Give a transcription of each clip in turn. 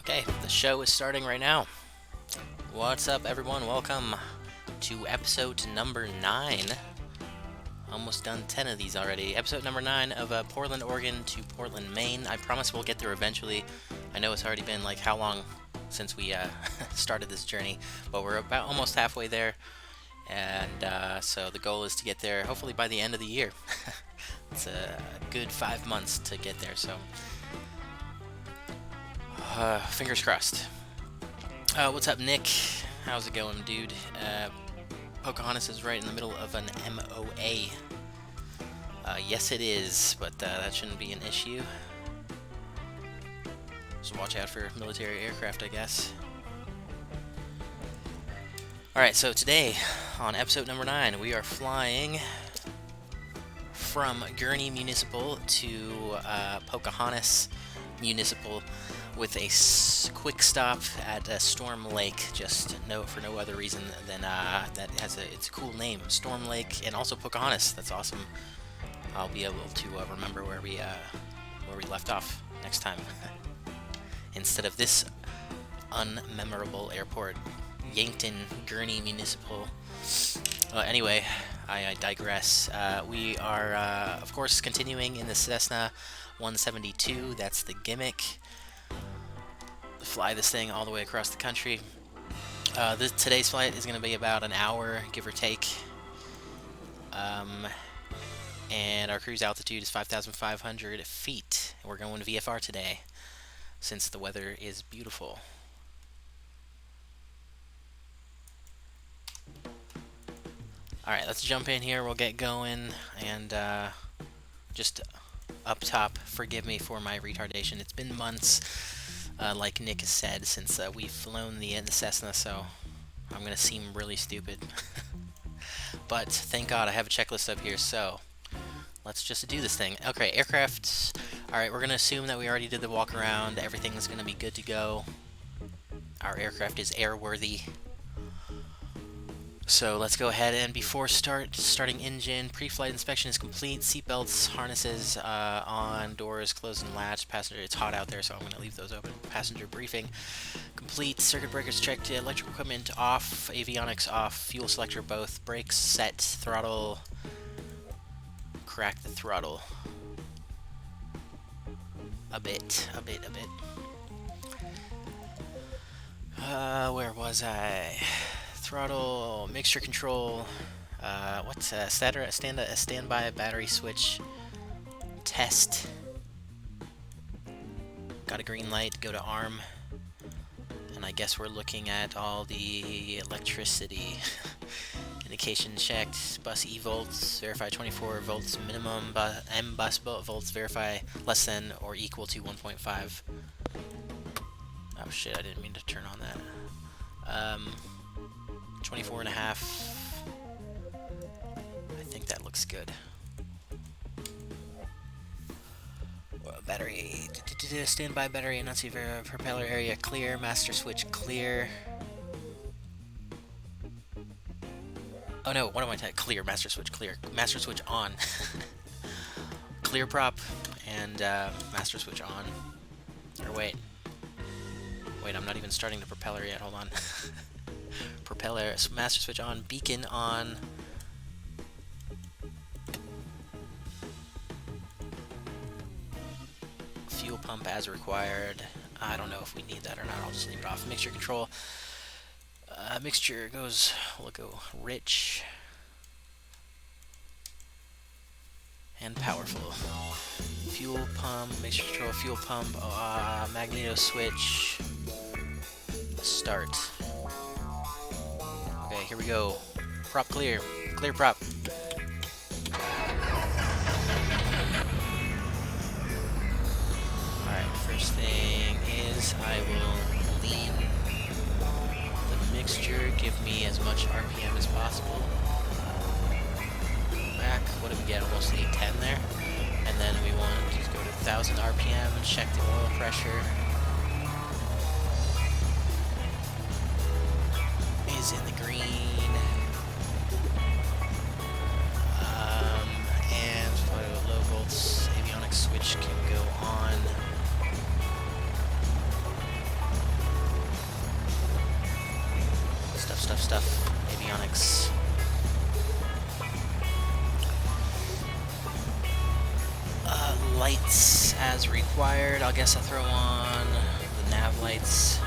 Okay, the show is starting right now. What's up, everyone? Welcome to episode number 9. Almost done 10 of these already. Episode number 9 of Portland, Oregon to Portland, Maine. I promise we'll get there eventually. I know it's already been like how long since we started this journey, but we're about almost halfway there. And so the goal is to get there hopefully by the end of the year. It's a good 5 months to get there, so fingers crossed. What's up, Nick? How's it going, dude? Pocahontas is right in the middle of an MOA. Yes, it is, but that shouldn't be an issue. So watch out for military aircraft, I guess. Alright, so today, on episode number 9, we are flying from Gurnee Municipal to Pocahontas Municipal with a quick stop at Storm Lake, just for no other reason than that it's a cool name, Storm Lake, and also Pocahontas. That's awesome. I'll be able to remember where we left off next time instead of this unmemorable airport, Yankton Gurnee Municipal. Anyway, I digress. We are of course continuing in the Cessna 172. That's the gimmick. Fly this thing all the way across the country. Today's flight is going to be about an hour, give or take. And our cruise altitude is 5,500 feet. We're going VFR today, since the weather is beautiful. Alright, let's jump in here, we'll get going, and just up top, forgive me for my retardation. It's been months, like Nick has said, since we've flown the Cessna, so I'm going to seem really stupid. But thank God I have a checklist up here, so let's just do this thing. Okay, aircraft. Alright, we're going to assume that we already did the walk around, everything's going to be good to go. Our aircraft is airworthy. So let's go ahead and before starting engine, pre-flight inspection is complete. Seatbelts, harnesses on, doors closed and latched. Passenger, it's hot out there, so I'm going to leave those open. Passenger briefing complete. Circuit breakers checked. Electrical equipment off. Avionics off. Fuel selector both. Brakes set. Throttle. Crack the throttle. A bit. Where was I? Throttle, mixture control, what's a standby battery switch test. Got a green light, go to ARM, and I guess we're looking at all the electricity. Indication checked, bus E-volts, verify 24 volts minimum, M-bus volts, verify less than or equal to 1.5. Oh shit, I didn't mean to turn on that. 24 and a half. I think that looks good. Battery. Standby battery. Enunciate propeller area clear. Master switch clear. Oh no, what am I typing? Clear. Master switch clear. Master switch on. Clear prop and master switch on. Or wait, I'm not even starting the propeller yet. Hold on. Propeller, master switch on, beacon on. Fuel pump as required. I don't know if we need that or not. I'll just leave it off. Mixture control. Mixture goes, we'll go rich and powerful. Fuel pump, mixture control, fuel pump, magneto switch. Start. Okay, here we go. Prop clear. Clear prop. Alright, first thing is I will lean the mixture, give me as much RPM as possible. Back, what did we get? Almost 810 there. And then we want to just go to 1000 RPM and check the oil pressure. Is in the green. And low volts avionics switch can go on. of stuff. Avionics. Lights as required. I guess I'll throw on the nav lights.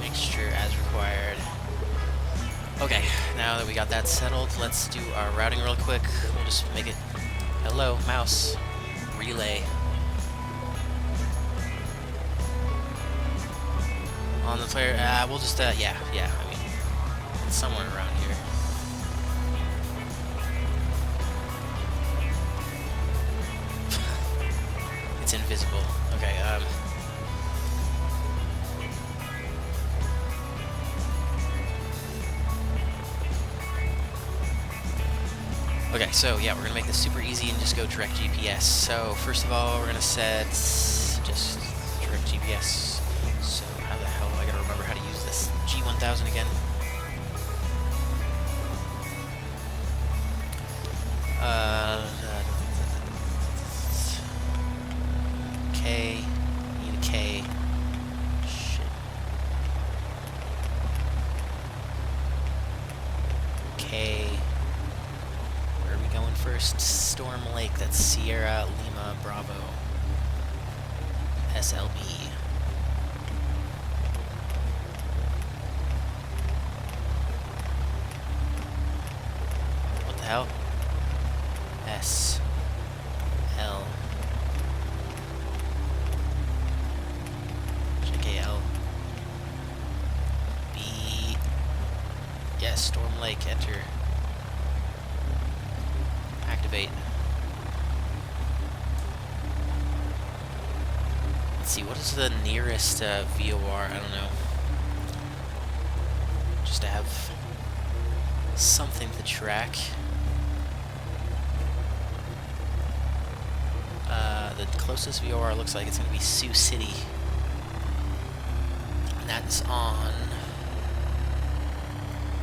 Mixture as required. Okay, now that we got that settled, let's do our routing real quick. We'll just make it, hello, mouse, relay. On the player, we'll just, yeah, I mean, it's somewhere around here. It's invisible. Okay, okay, so yeah, we're gonna make this super easy and just go direct GPS. So first of all, we're gonna set just direct GPS. So how the hell do I gotta remember how to use this G1000 again? K, need a K. Shit. K. Where are we going first? Storm Lake, that's Sierra Lima Bravo. SLB. What the hell? S. L. JKL. B. Yes, Storm Lake, enter. Activate. Let's see, what is the nearest VOR? I don't know. Just to have something to track. The closest VOR looks like it's going to be Sioux City. And that's on...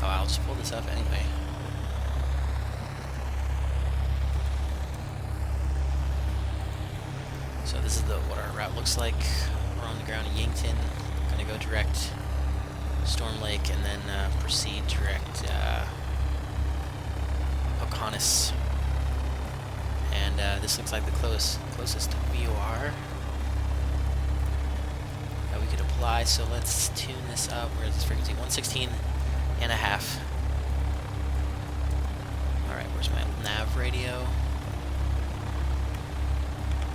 Oh, I'll just pull this up anyway. So this is what our route looks like. We're on the ground in Yankton. Going to go direct Storm Lake and then proceed direct Pocahontas. And this looks like the closest VOR that we could apply. So let's tune this up. Where is this frequency? 116.5. Alright, where's my nav radio?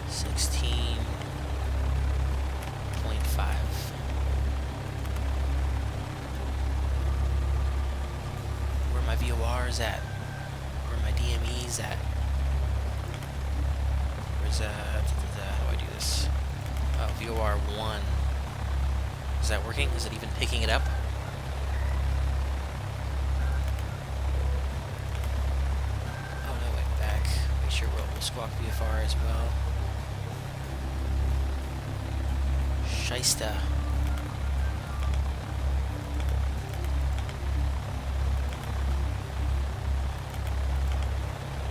16.5. Where are my VORs at? Where are my DMEs at? Where's how do I do this? Oh, VOR 1. Is that working? Is it even picking it up? Oh no, wait, back. Make sure we'll squawk VFR as well. Shysta.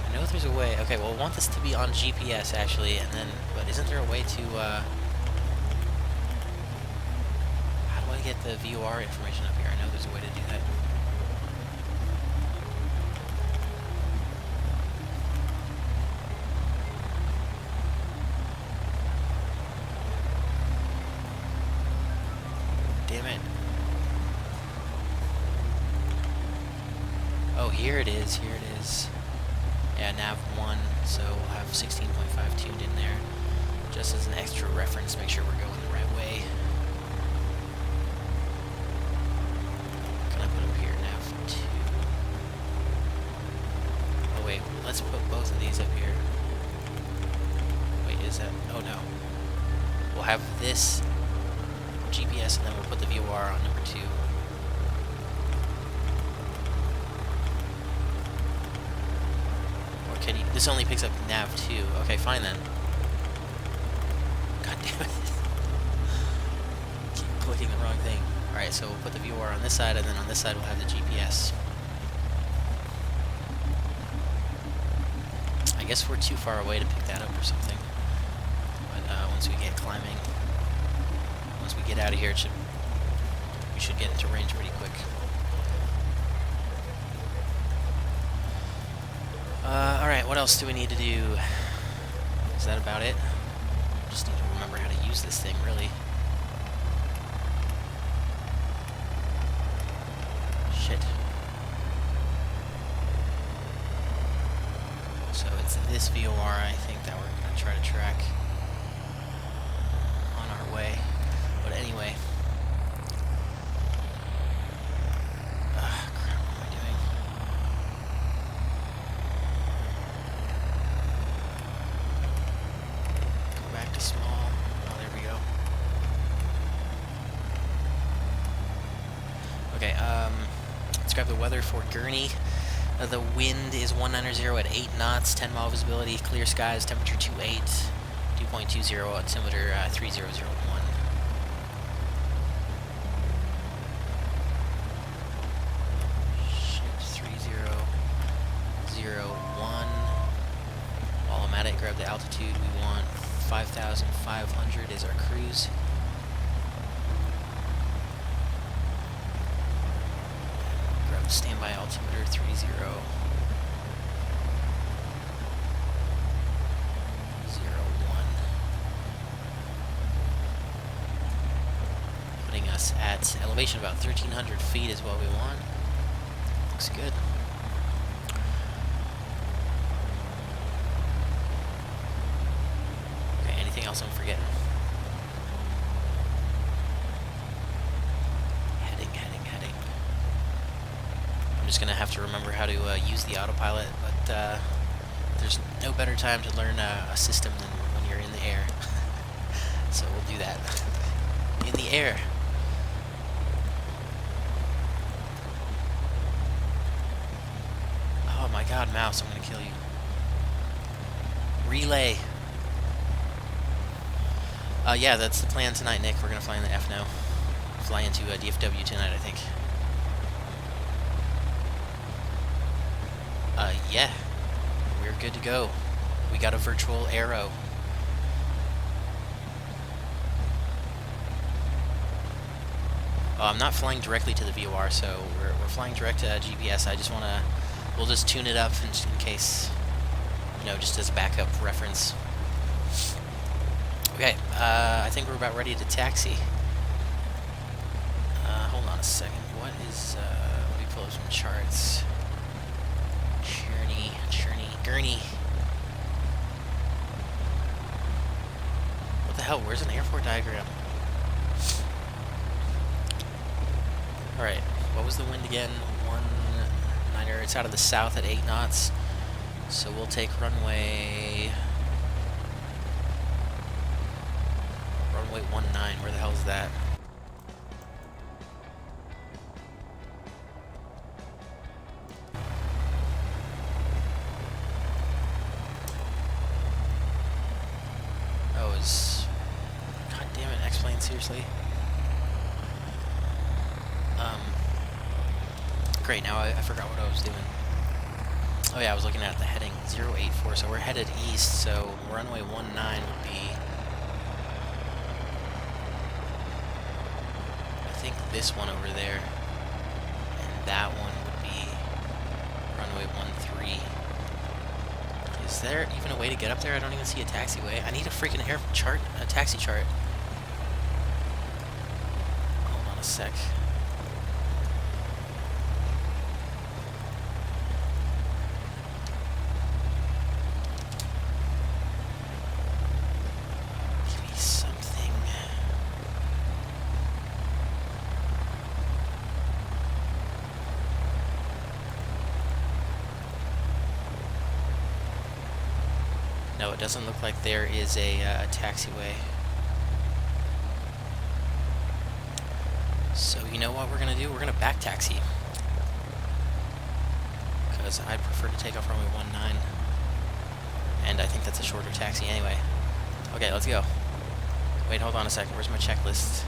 I know there's a way. Okay, well, I want this to be on GPS actually, and then, but isn't there a way to, how do I get the VOR information up here? I know there's a way to do that. Damn it. Oh, here it is, here it is. Yeah, nav 1, so we'll have 16.5 tuned in there. Just as an extra reference, make sure we're going the right way. What can I put up here? Nav 2. Oh wait, let's put both of these up here. Wait, is that... Oh no. We'll have this GPS and then we'll put the VOR on number 2. Or can you... This only picks up nav 2. Okay, fine then. God damn it. Keep clicking the wrong thing. Alright, so we'll put the VOR on this side and then on this side we'll have the GPS. I guess we're too far away to pick that up or something. But once we get climbing... Once we get out of here, it should should get into range pretty quick. Alright, what else do we need to do? Is that about it? Just need to remember how to use this thing, really. Shit. So it's this VOR, I think, that we're going to try to track on our way. But anyway. Crap, what am I doing? Go back to small. Oh, there we go. Okay, let's grab the weather for Gurney. The wind is 190 at 8 knots, 10 mile visibility, clear skies, temperature 28, 2.20, altimeter 3001. Shit, 3001. Automatic, grab the altitude we want. 5,500 is our cruise. Standby altimeter 3001. Putting us at elevation about 1,300 feet is what we want. Looks good. Okay, anything else I'm forgetting? I'm just going to have to remember how to use the autopilot, but there's no better time to learn a system than when you're in the air. So we'll do that. In the air. Oh my god, mouse, I'm going to kill you. Relay. Yeah, that's the plan tonight, Nick. We're going to fly in the F now. Fly into DFW tonight, I think. Yeah, we're good to go. We got a virtual arrow. I'm not flying directly to the VOR, so we're flying direct to GPS. I just want to, we'll just tune it up in case, you know, just as backup reference. Okay, I think we're about ready to taxi. Hold on a second. What is, let me pull up some charts. Gurney. What the hell? Where's an airport diagram? Alright, what was the wind again? 190. It's out of the south at 8 knots. So we'll take runway 19. Where the hell is that? God damn it, X-Plane, seriously? Great, now I forgot what I was doing. Oh yeah, I was looking at the heading 084, so we're headed east, so runway 19 would be... I think this one over there, and that one would be runway 13. Is there even a way to get up there? I don't even see a taxiway. I need a freaking a taxi chart. Hold on a sec. Give me something. No, it doesn't look like there is a taxiway. So you know what we're going to do? We're going to back taxi. Because I prefer to take off runway 19. And I think that's a shorter taxi anyway. Okay, let's go. Wait, hold on a second. Where's my checklist?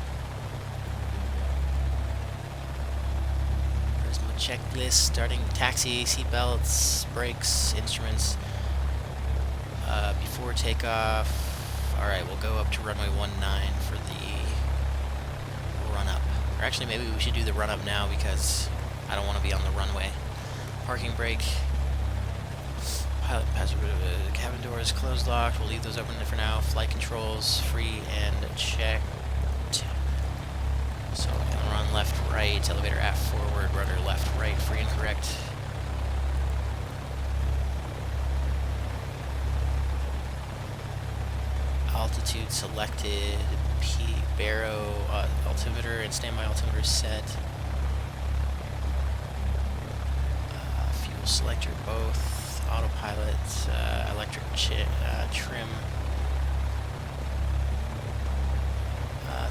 Where's my checklist? Starting taxi, seatbelts, brakes, instruments. Before takeoff, alright, we'll go up to runway 19 for the run-up. Or actually, maybe we should do the run-up now because I don't want to be on the runway. Parking brake. Pilot passenger cabin doors closed locked. We'll leave those open for now. Flight controls free and checked. So we're gonna run left, right, elevator aft forward, rudder left, right, free and correct. Altitude selected. Barrow altimeter and standby altimeter set. Fuel selector both. Autopilot, electric trim.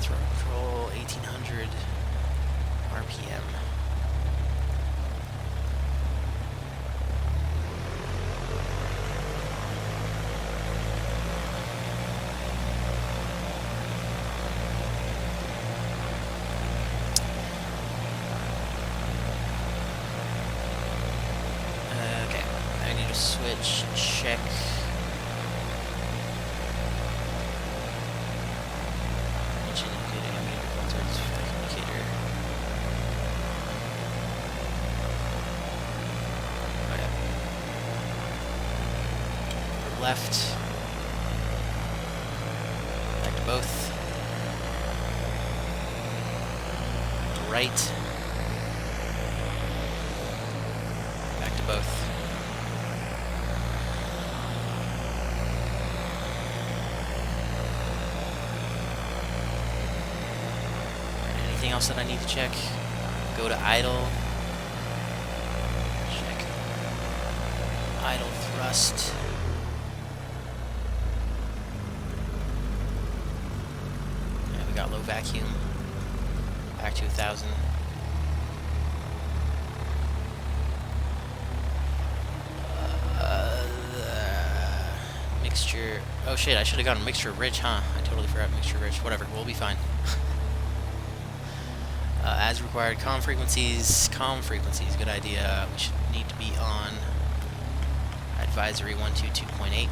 Throttle control 1800 RPM. Switch, check. Engine indicator, indicator, filters, indicator. Oh yeah. Left. Back to both. Right. Back to both. Anything else that I need to check? Go to idle. Check. Idle thrust. Yeah, we got low vacuum. Back to 1,000. Mixture. Oh shit, I should have gotten mixture rich, huh? I totally forgot mixture rich. Whatever, we'll be fine. As required, comm frequencies, good idea. We should need to be on advisory 122.8.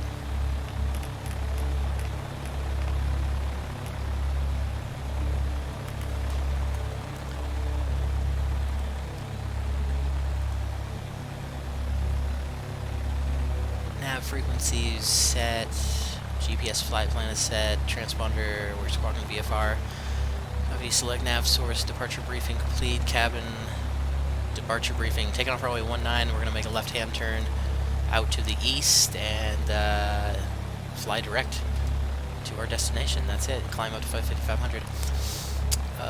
Nav frequencies set, GPS flight plan is set, transponder, we're squawking VFR. Select nav source, departure briefing complete, cabin, departure briefing, taking off runway 19, we're going to make a left-hand turn out to the east and fly direct to our destination. That's it, climb up to 5,500.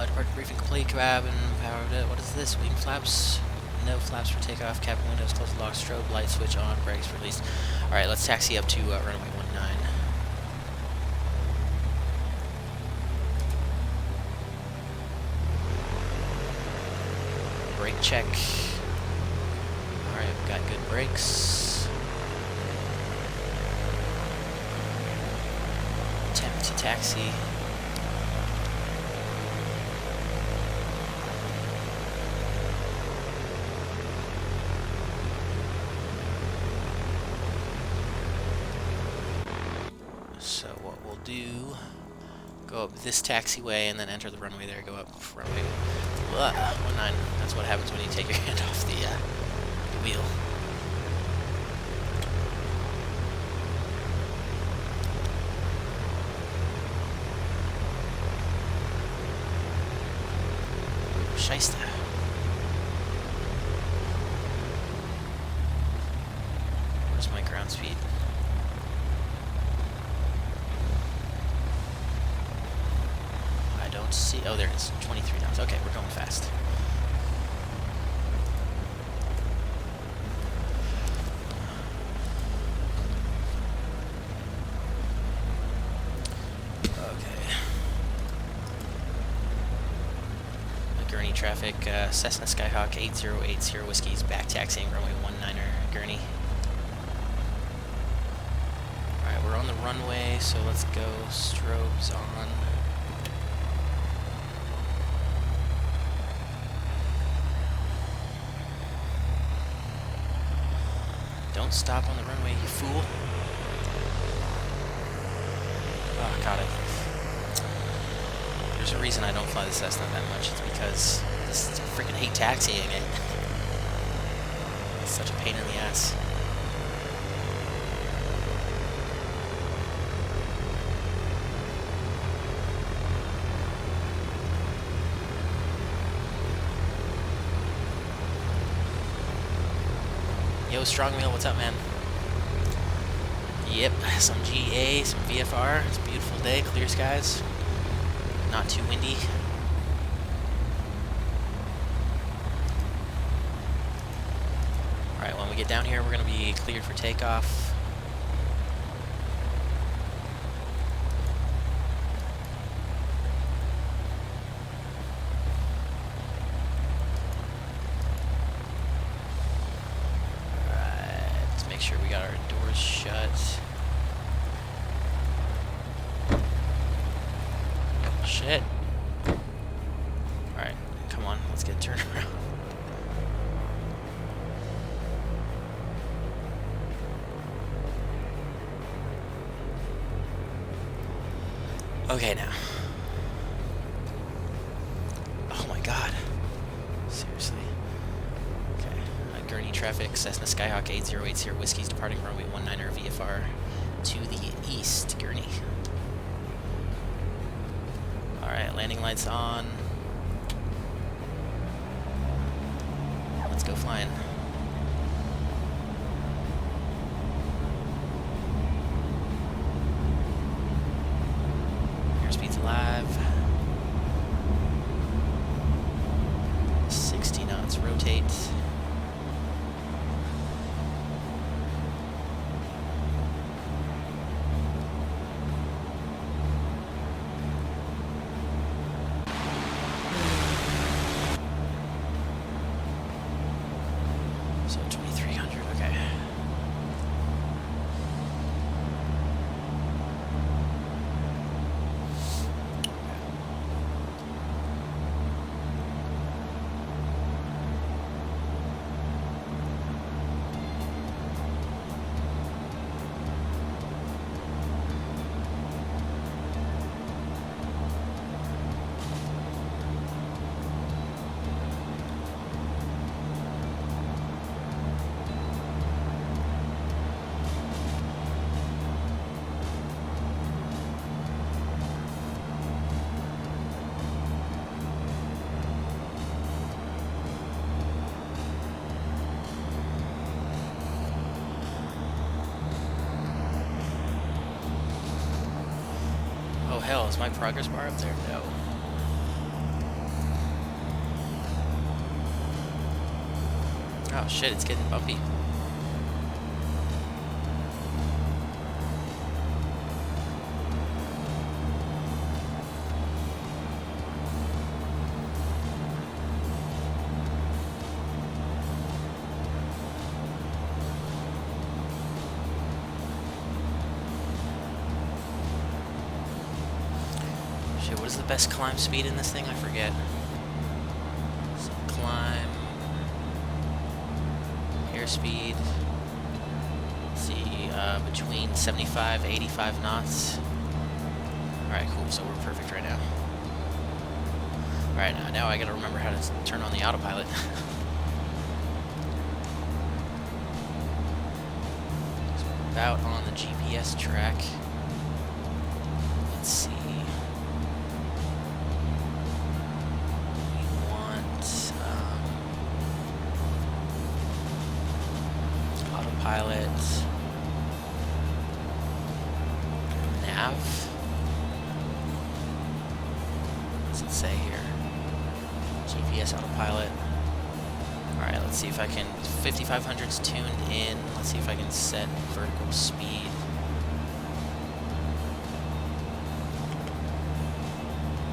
Departure briefing complete, cabin, powered, what is this, wing flaps, no flaps for takeoff, cabin windows, close lock, strobe light switch on, brakes released. Alright, let's taxi up to runway 19. Brake check. Alright, we've got good brakes. Attempt to taxi. So what we'll do, go up this taxiway and then enter the runway there, go up runway 19. That's what happens when you take your hand off the wheel. Scheisse. Where's my ground speed? I don't see. Oh, there it is. 23 knots. Okay, we're going fast. Traffic, Cessna Skyhawk 8080 Whiskey's back taxiing runway 19er Gurney. Alright, we're on the runway, so let's go. Strobes on. Don't stop on the runway, you fool. Oh, got it. There's a reason I don't fly the Cessna that much. It's because I just freaking hate taxiing it. It's such a pain in the ass. Yo, Strong Wheel, what's up, man? Yep, some GA, some VFR. It's a beautiful day, clear skies. Not too windy. Alright, when we get down here, we're going to be cleared for takeoff. Alright, let's make sure we got our doors shut. Shit. Alright, come on, let's get turned around. Okay, now. Oh my god. Seriously. Okay. Gurney traffic, Cessna Skyhawk 8080 Whiskey's departing runway 19er VFR to the east, Gurney. Alright, landing lights on. Let's go flying. Airspeed's alive. 60 knots, rotate. So 2300, okay. Oh hell, is my progress bar up there? No. Oh shit, it's getting bumpy. Shit, what is the best climb speed in this thing? I forget. So climb, airspeed. Let's see, between 75 85 knots. Alright, cool, so we're perfect right now. Alright, now I gotta remember how to turn on the autopilot. So we're about on the GPS track. Let's see. We want autopilot, nav. What's it say here? GPS autopilot. Alright, let's see if I can. 5500's tuned in. Let's see if I can set vertical speed.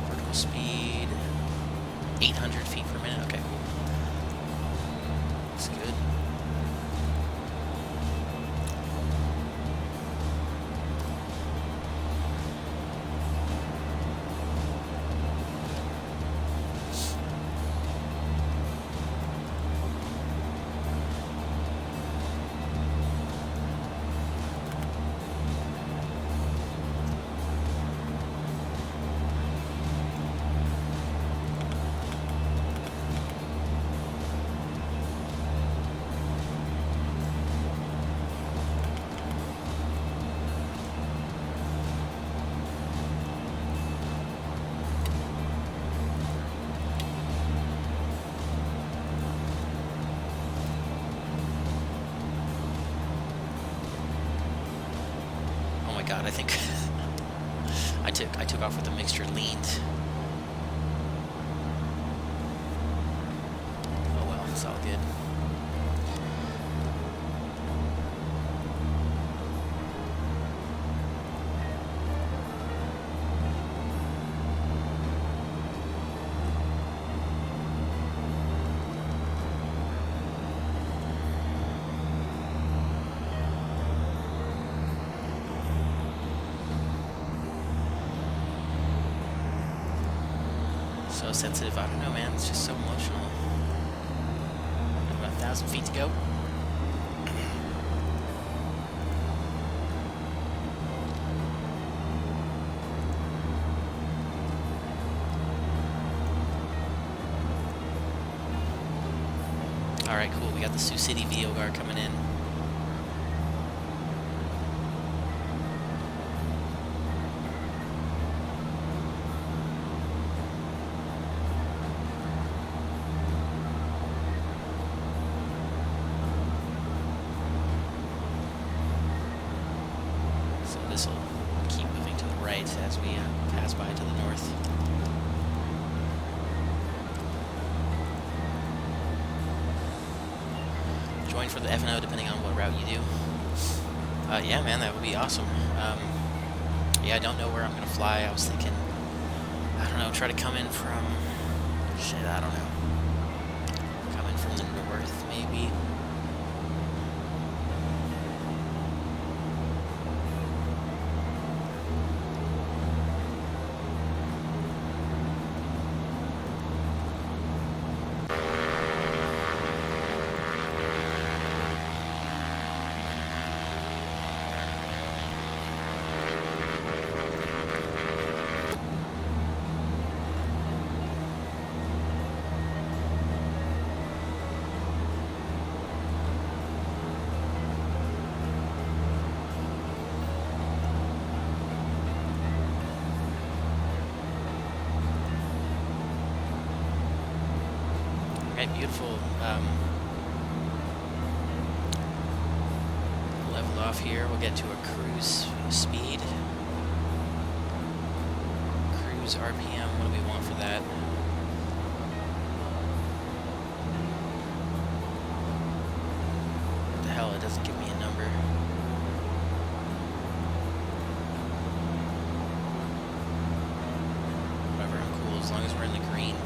Vertical speed 800 feet per minute. Okay, cool. Looks good. god, I think I took off with a mixture leaned. Oh well, it's all good. So sensitive, I don't know, man. It's just so emotional. About 1,000 feet to go. Alright, cool. We got the Sioux City VO guard coming in. This will keep moving to the right as we pass by to the north. Join for the F&O depending on what route you do. Yeah, man, that would be awesome. Yeah, I don't know where I'm going to fly. I was thinking, I don't know, try to come in from, shit, I don't know. Come in from the north, maybe. Okay, beautiful. Level off here. We'll get to a cruise speed. Cruise RPM. What do we want for that? What the hell? It doesn't give me a number. Whatever. I'm cool as long as we're in the green.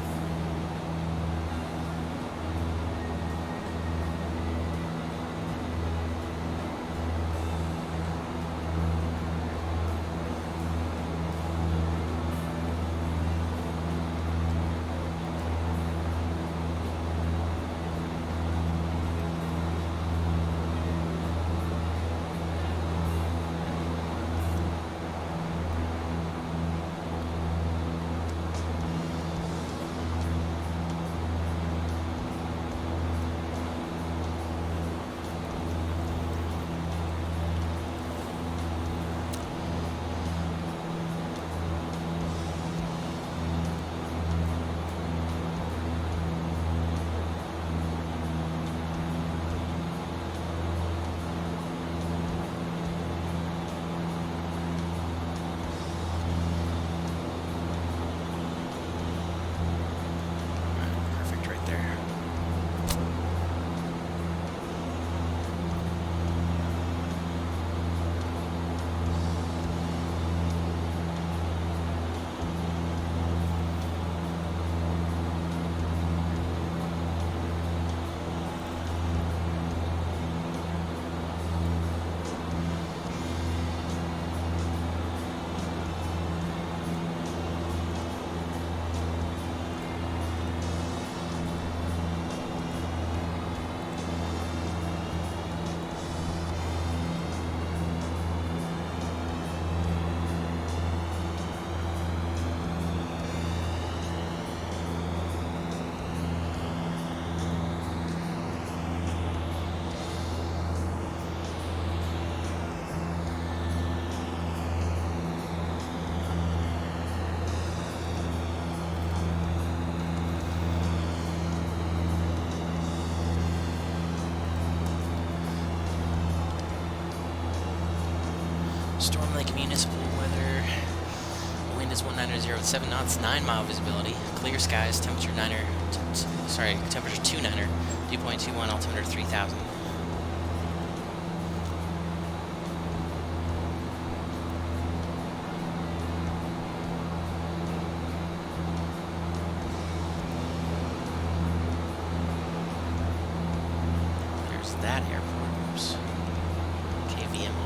like municipal weather. Wind is 190 at 7 knots, 9-mile visibility. Clear skies, temperature 9er, temperature 29er, dew point 21, altimeter 3000. There's that airport. Oops. KVMR.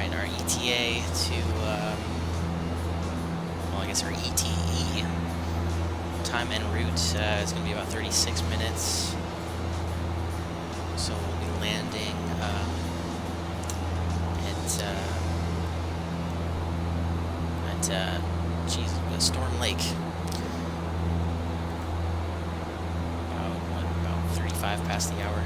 Our ETA to, well, I guess our ETE, time en route, is going to be about 36 minutes. So we'll be landing at Storm Lake. About 35 past the hour.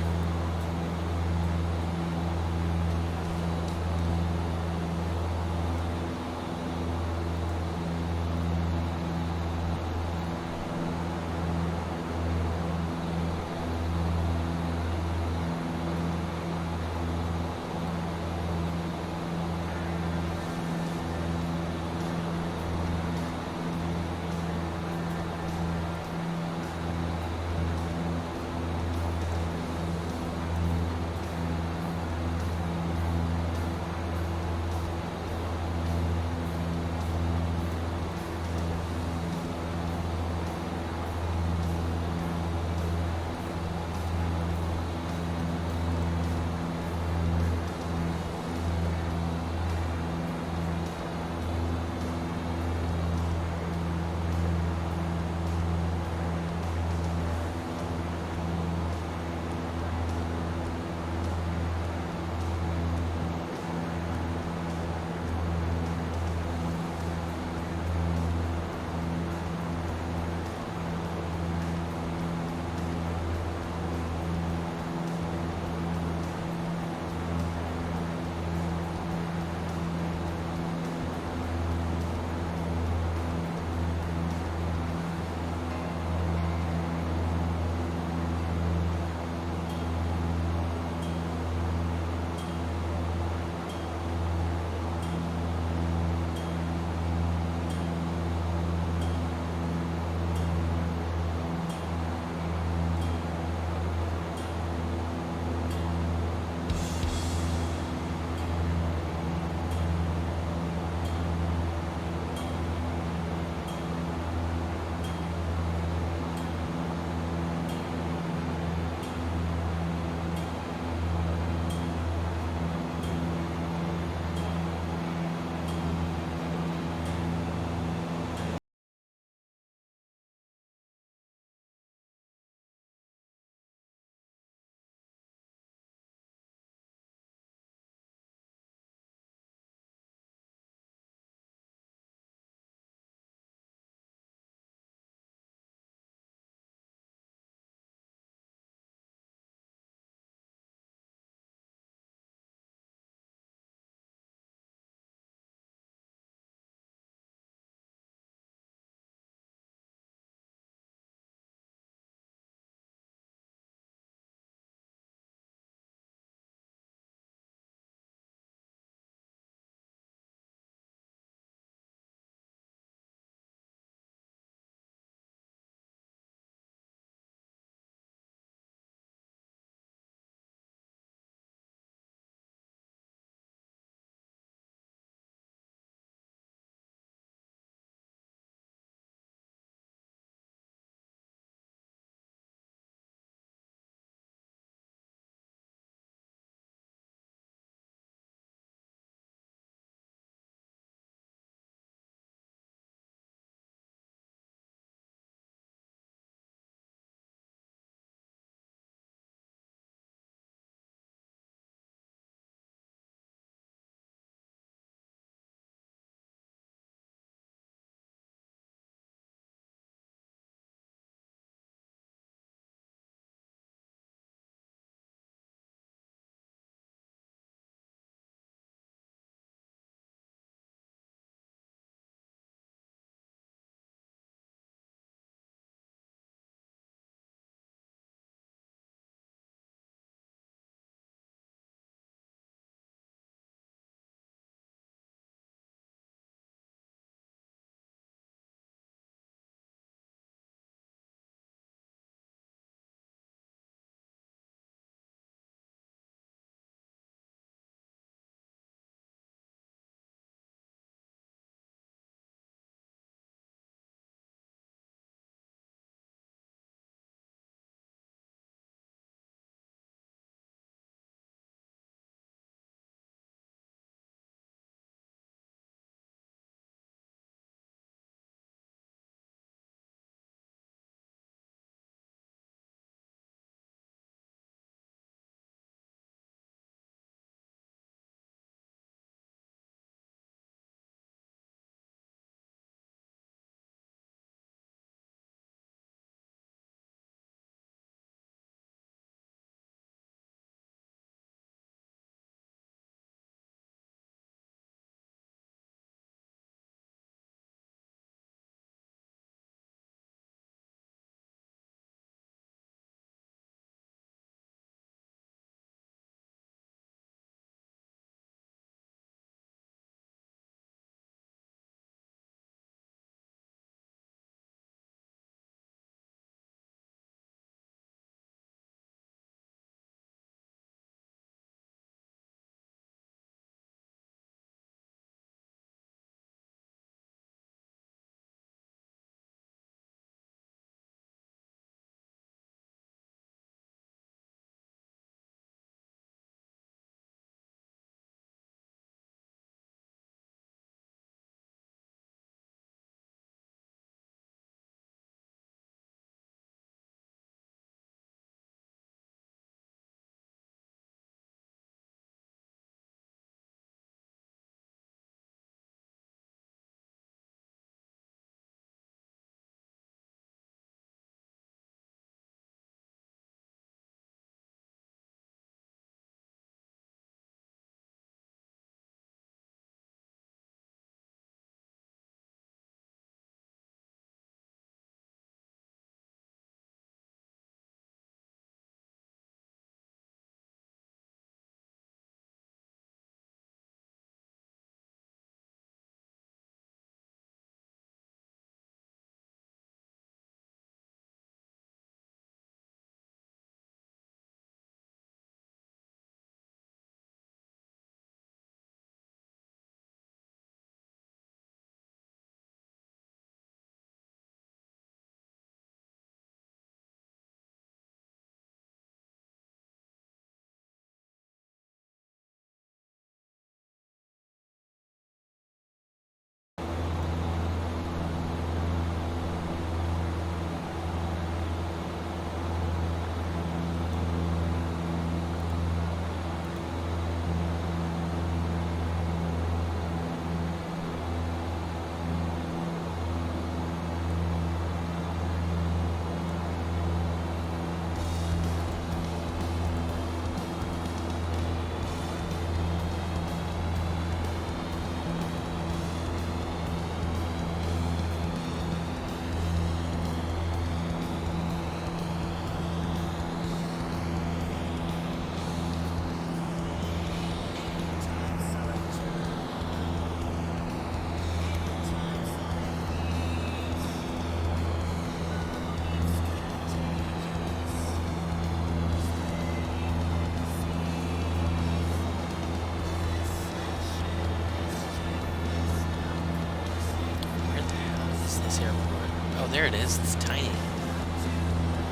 this airport. Oh, there it is. It's tiny.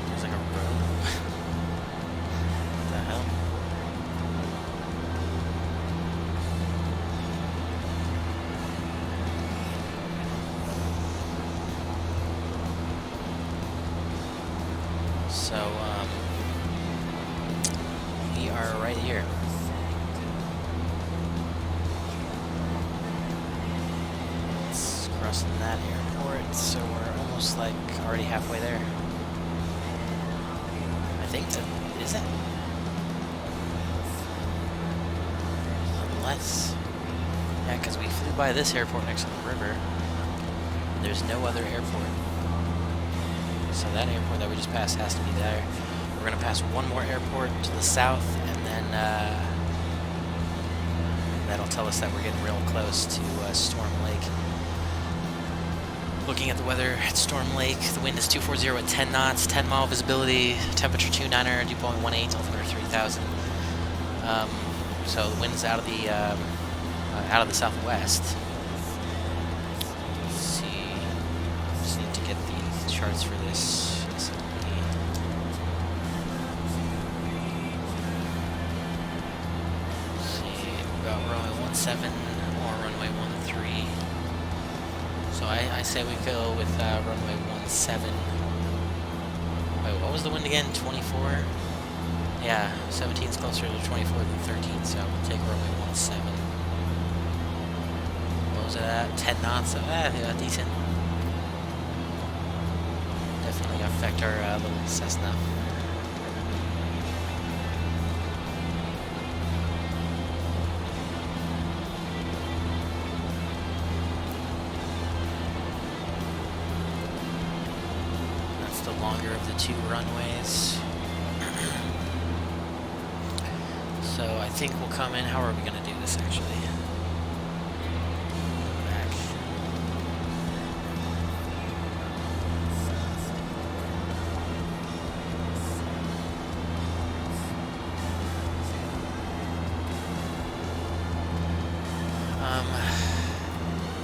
There's like a road. What the hell? So, we are right here. It's crossing that airport, so we're almost like already halfway there. I think that is it. Unless, yeah, because we flew by this airport next to the river. There's no other airport. So that airport that we just passed has to be there. We're going to pass one more airport to the south, and then that'll tell us that we're getting real close to Storm Lake. Looking at the weather at Storm Lake, the wind is 240 at 10 knots, 10-mile visibility, temperature 29er, dew point 18, altimeter 3,000. So the wind's out of the southwest. Let's see. Just need to get the charts for this. Runway 17 or runway 13. So I say we go with runway 17. Wait, what was the wind again? 24? Yeah, 17 is closer to 24 than 13, so we'll take runway 17. What was it at? 10 knots, so yeah, decent. Definitely affect our little Cessna. Longer of the two runways. So I think we'll come in. How are we going to do this actually? Back.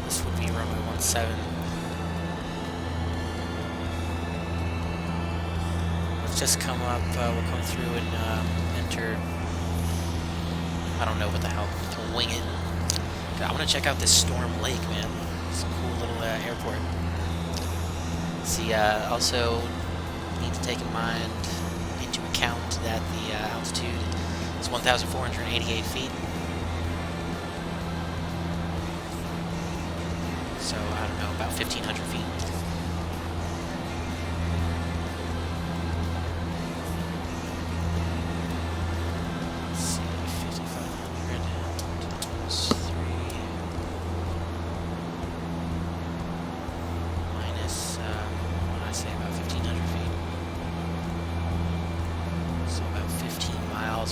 This would be runway 17. Just come up, we'll come through and enter, I don't know what the hell, we'll wing it. I want to check out this Storm Lake, man. It's a cool little airport. See, also need to take into account that the altitude is 1,488 feet. So, I don't know, about 1,500 feet.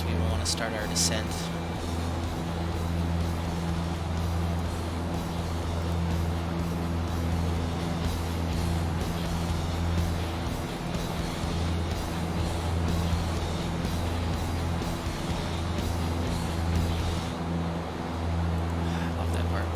We will want to start our descent. Love that part.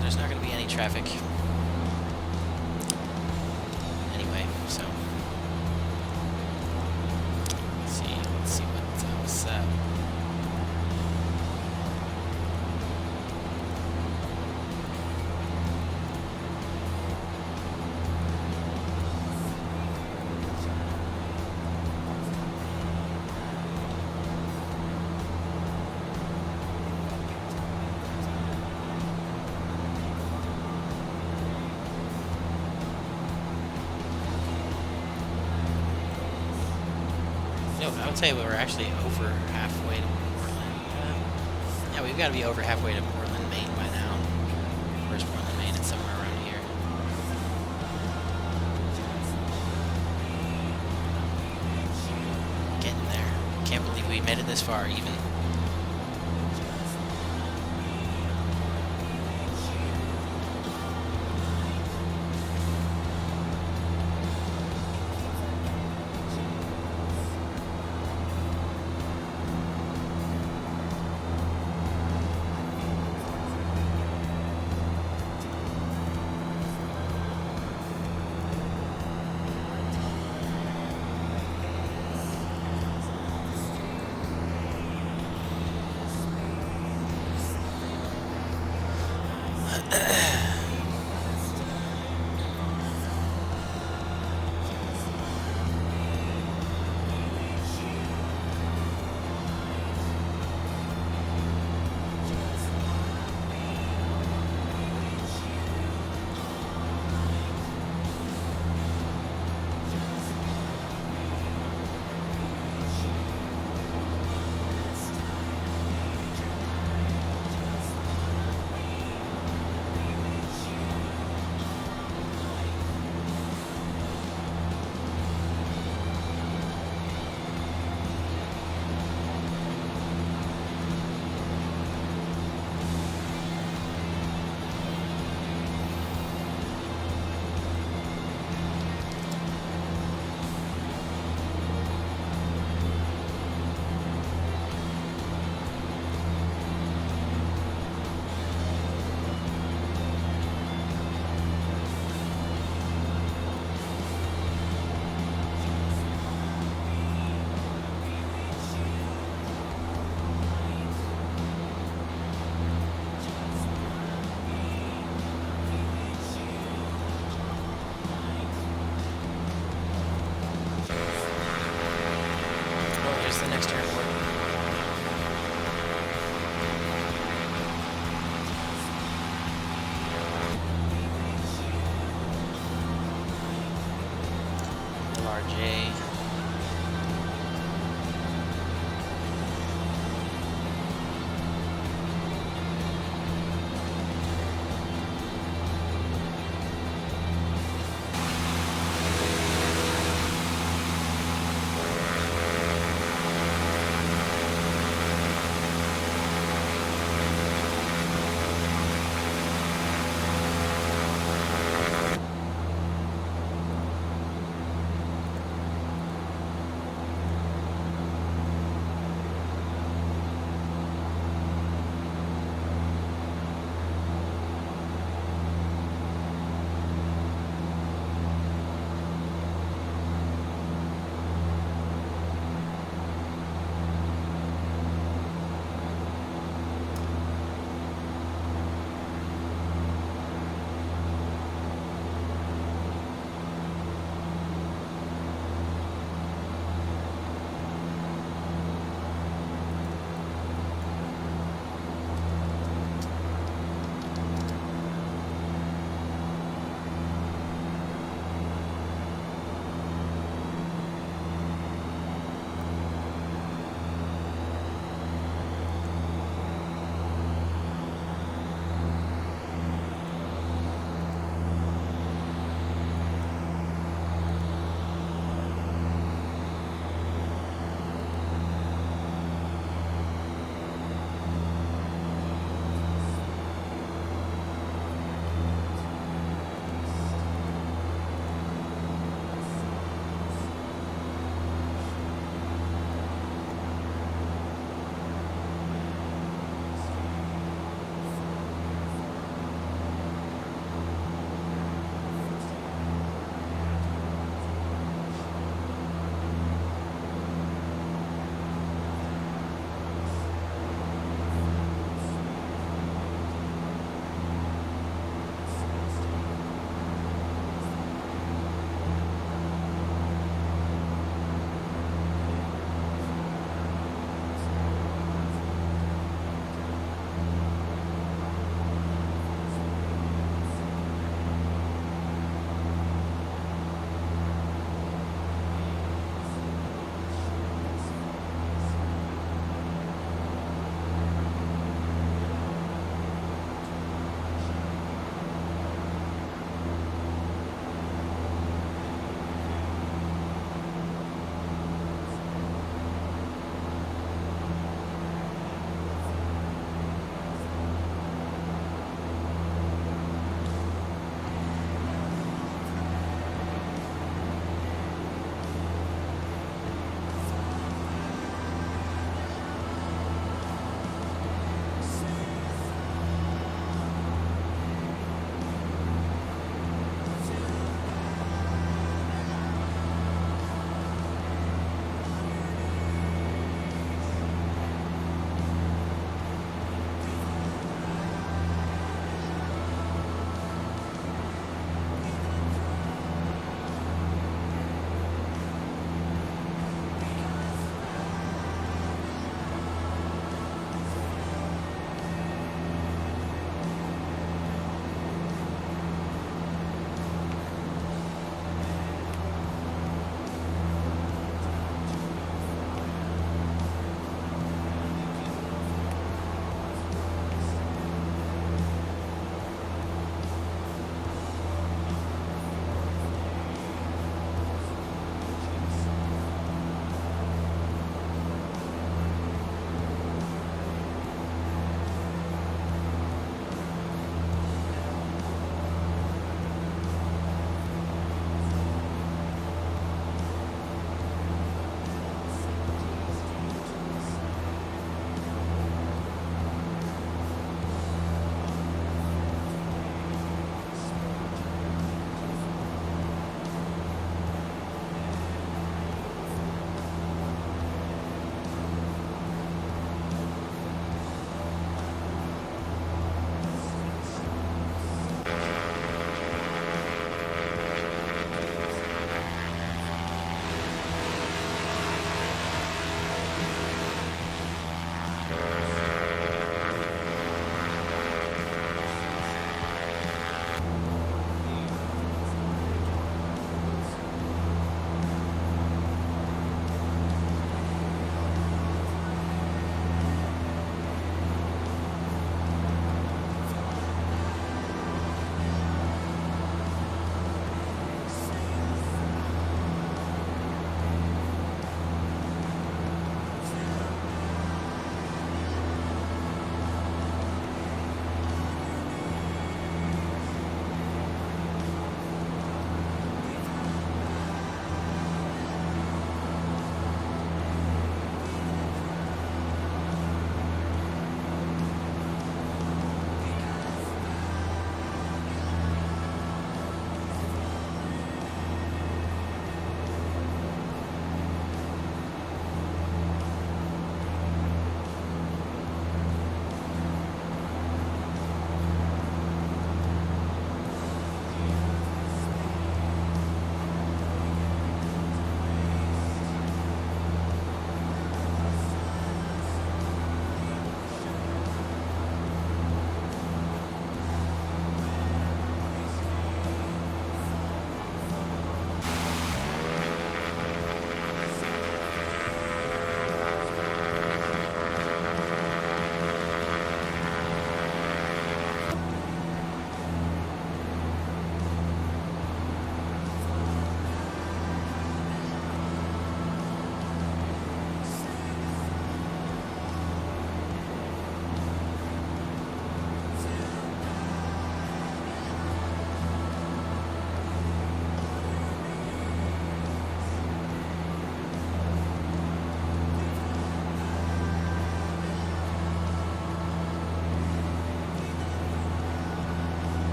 There's not going to be any traffic anyway, so let's see what's up. I would say we were actually over halfway to Portland. Yeah, we've got to be over halfway to Portland, Maine by now. Where's Portland, Maine? It's somewhere around here. we made it this far even.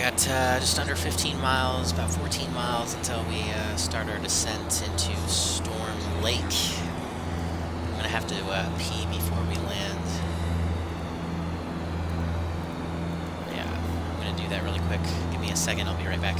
got just under 15 miles, about 14 miles until we start our descent into Storm Lake. I'm gonna have to pee before we land. Yeah, I'm gonna do that really quick. Give me a second, I'll be right back.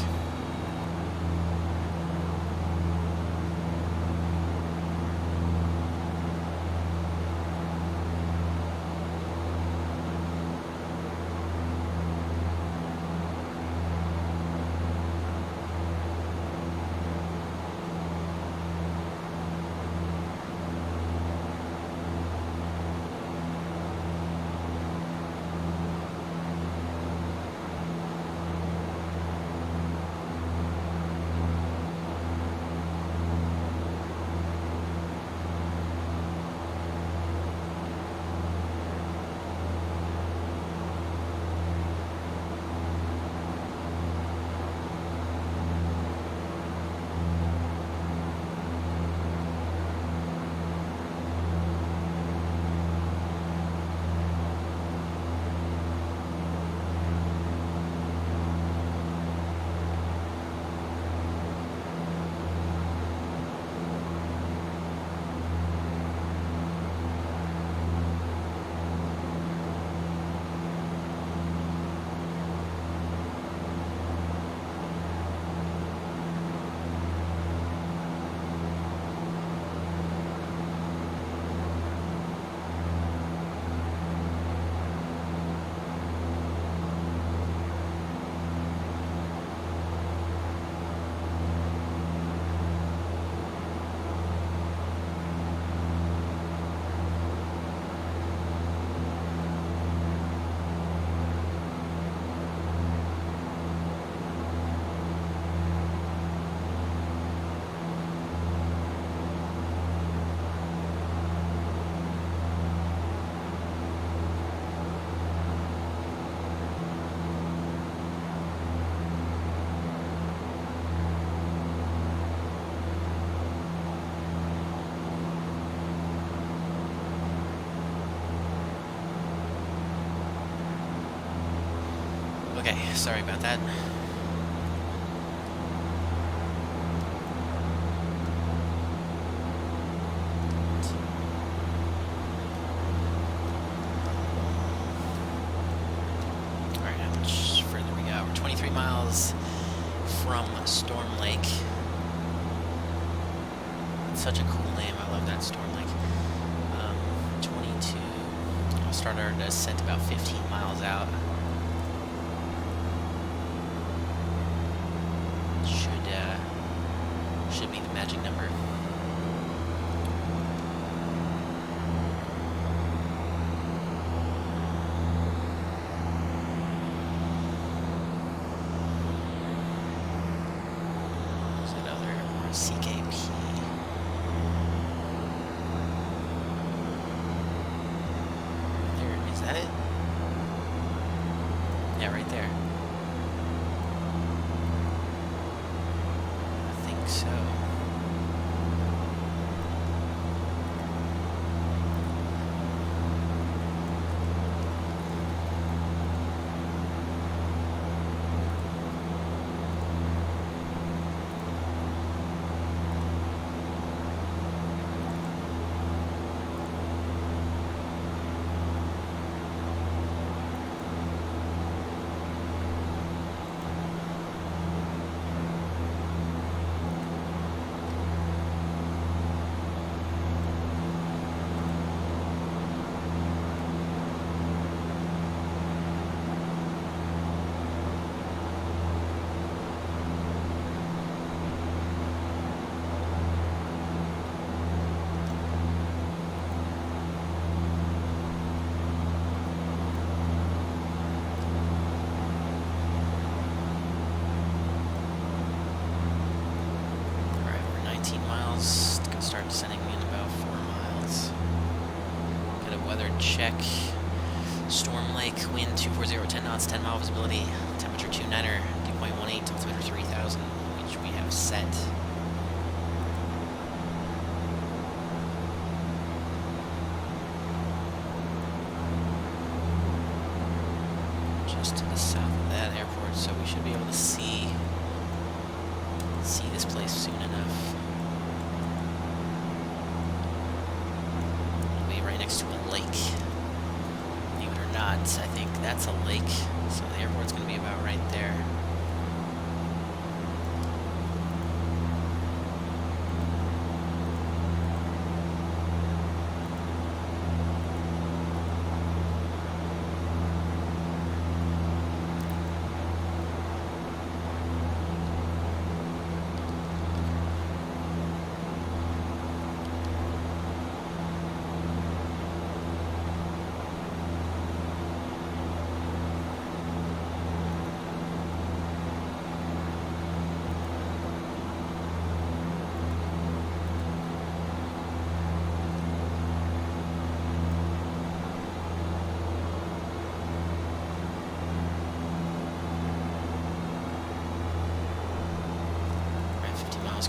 Okay, sorry about that. Alright, how much further we got? We're 23 miles from Storm Lake. It's such a cool name, I love that, Storm Lake. 22, I'll start our descent about 15 miles out. Should be the magic number. Is that other airport? CKP. There, is that it? Yeah, right there. So start descending in about 4 miles. Get a weather check. Storm Lake, wind 240, 10 knots, 10 mile visibility, temperature 29er, dew point 18, altimeter 3000, which we have set. Just to the south of that airport. so we should be able to see this place soon enough. We'll be right next to a lake. Believe it or not, I think that's a lake, so the airport's going to be about right there.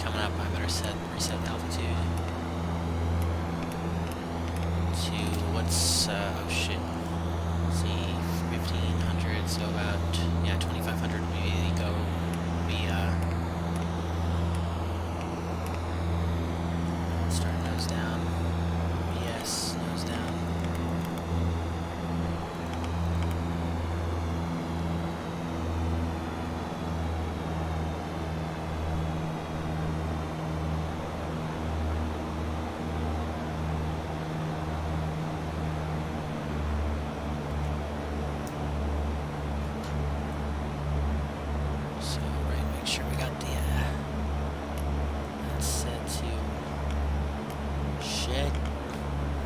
Coming up, I better reset altitude to what's oh shit, see 1500, so about 2500 we go start nose down, yes, nose down.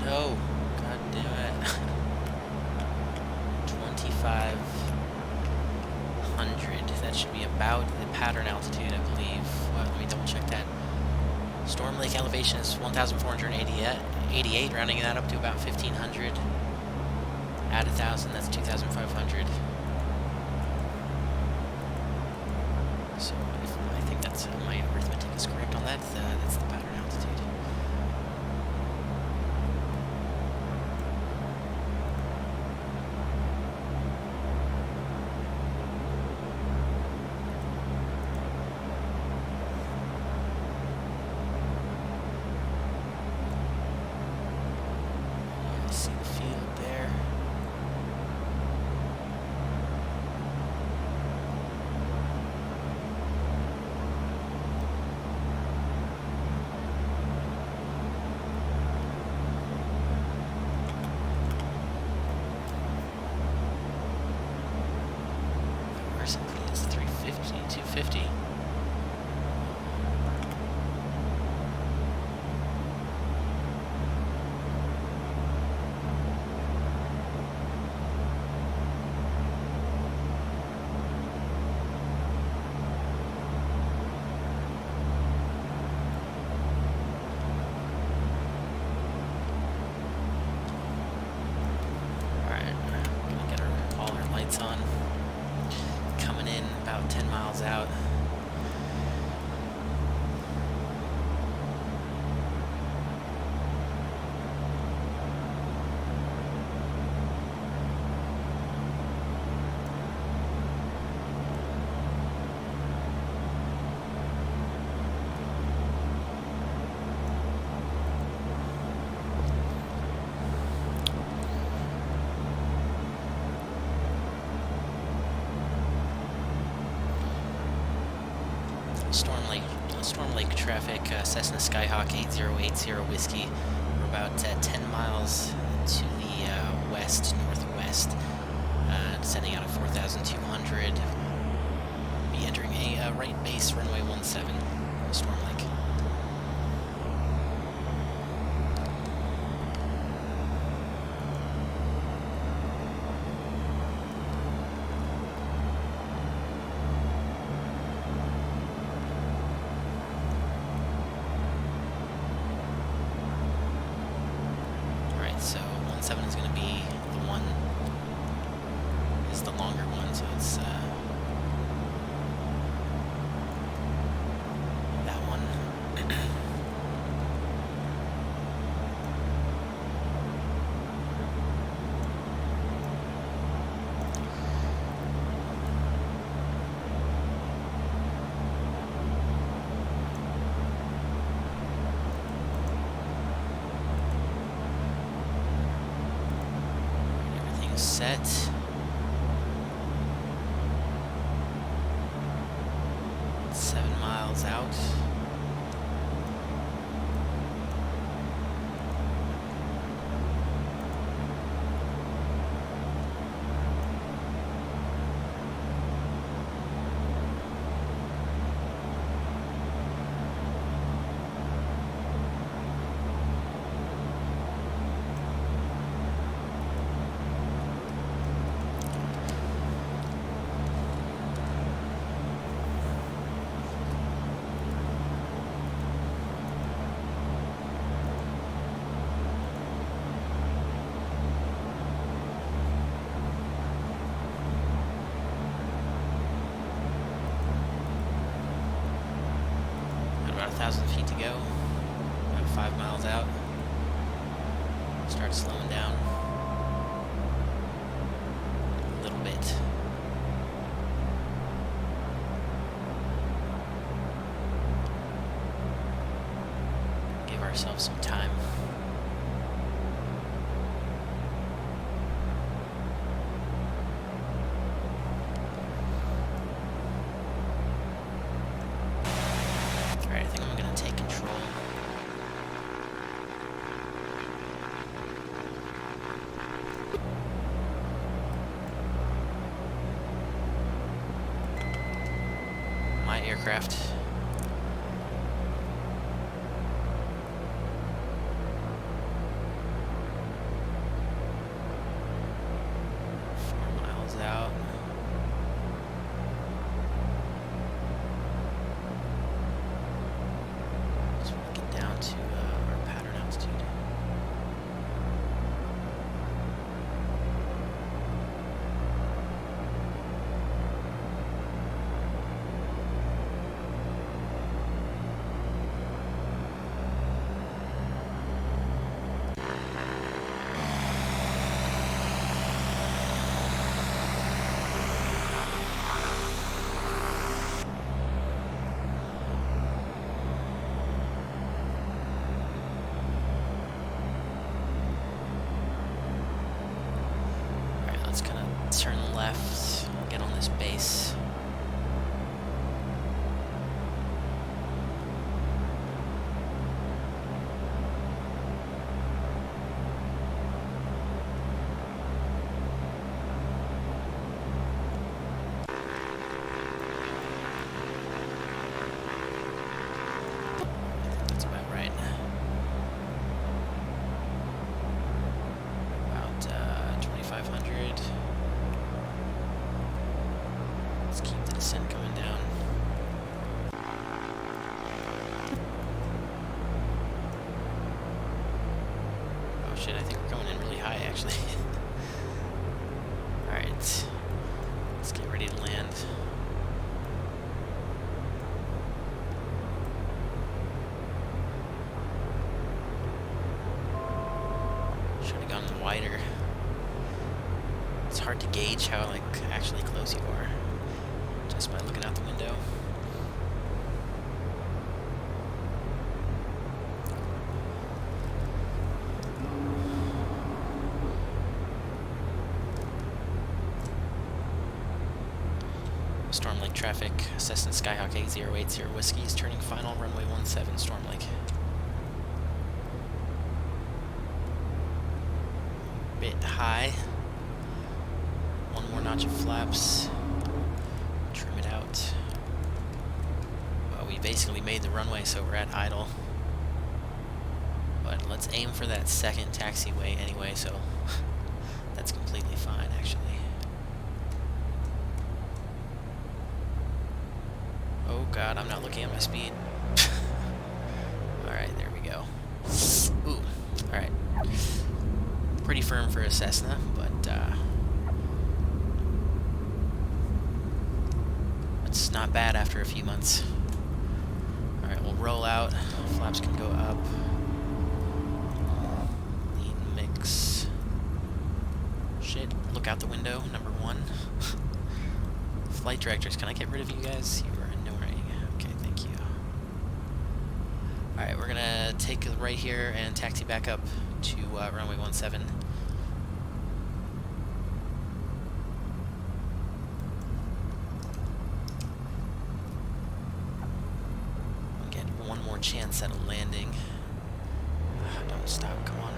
No, god damn it. 2500. That should be about the pattern altitude, I believe. Well, let me double check that. Storm Lake elevation is 1,488, rounding that up to about 1,500. Add 1,000, that's 2,500. So I think that's my arithmetic is correct on that. That's the pattern altitude. See the field there. Where's it? It's 350, 250. On, coming in about 10 miles out. Storm Lake traffic, Cessna Skyhawk 8080 Whiskey. We're about 10 miles to the west-northwest, descending out of 4,200. Be entering a right base runway 17, Storm Lake. So 17 is going to be the one, is the longer one, so it's that one. set. It's 7 miles out. About 1,000 feet to go. About 5 miles out. Start slowing down a little bit. Give ourselves some time. Alright, I think I'm going to take control. My aircraft. Out. So we'll get down to our pattern altitude. Turn left, get on this base. That's about right. About 2,500. Keep the descent coming down. Oh shit, I think we're coming in really high actually. Alright, let's get ready to land. Should have gone wider. It's hard to gauge how actually close you are. Just by looking out the window. Storm Lake traffic, Cessna Skyhawk 8080 Whiskey is turning final, runway 17, Storm Lake. Bit high. One more notch of flaps. Trim it out. Well, we basically made the runway, so we're at idle. But let's aim for that second taxiway anyway, so that's completely fine, actually. Oh god, I'm not looking at my speed. Alright, there we go. Ooh, alright. Pretty firm for a Cessna, but it's not bad after a few months. Alright, we'll roll out. Flaps can go up. Lean mix. Shit, look out the window, number 1. Flight directors, can I get rid of you guys? You are annoying. Okay, thank you. Alright, we're gonna take a right here and taxi back up to runway 17. more chance at a landing. Don't stop, come on.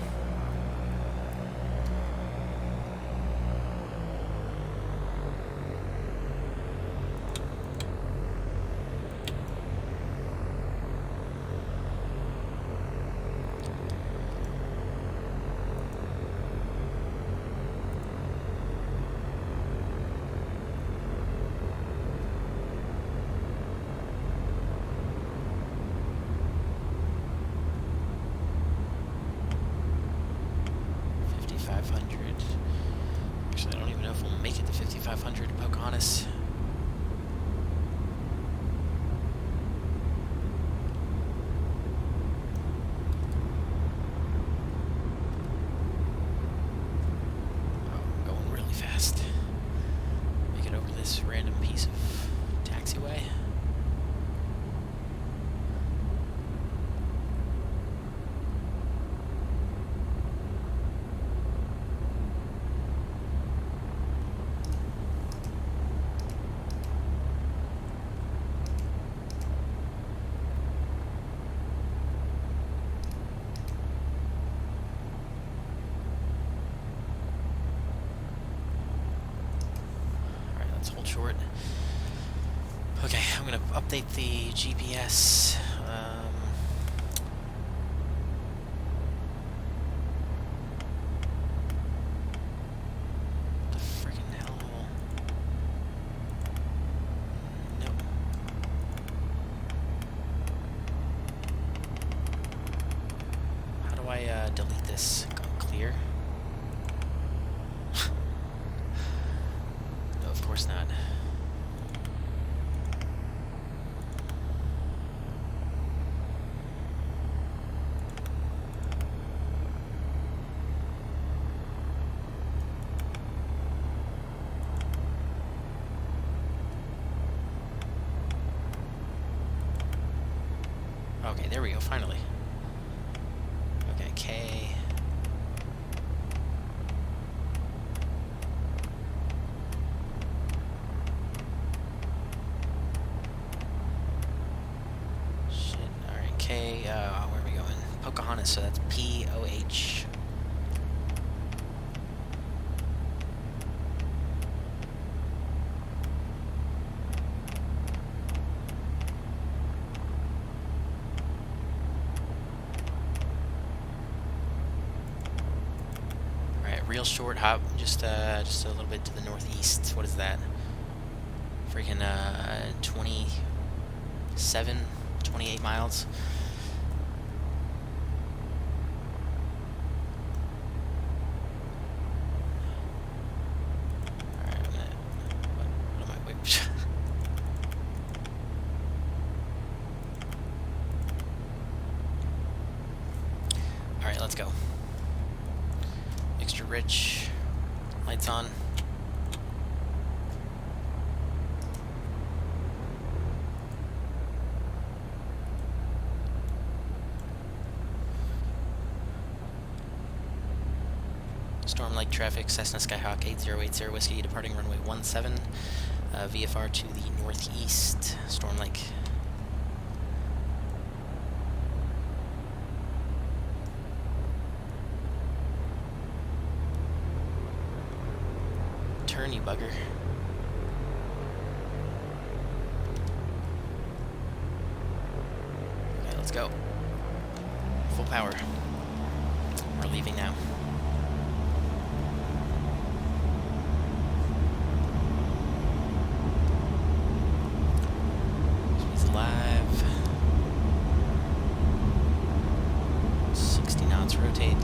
Actually, I don't even know if we'll make it to 5,500 Pocahontas. Oh, I'm going really fast. Make it over this random piece of taxiway. Hold short. Okay, I'm gonna update the GPS. The freaking hellhole. Nope. How do I delete this? Go clear. No, of course not. Okay, there we go, finally. Okay, K. Shit, alright, K, where are we going? Pocahontas, so that's POH. Real short hop, just a little bit to the northeast. What is that? Freaking 28 miles. Alright, I'm gonna... What am I... Wait. Alright, let's go. Extra rich, lights on. Storm Lake traffic, Cessna Skyhawk 8080 Whiskey departing runway 17, VFR to the northeast, Storm Lake. Turn, you bugger. Okay, let's go. Full power. We're leaving now. She's alive. 60 knots rotate.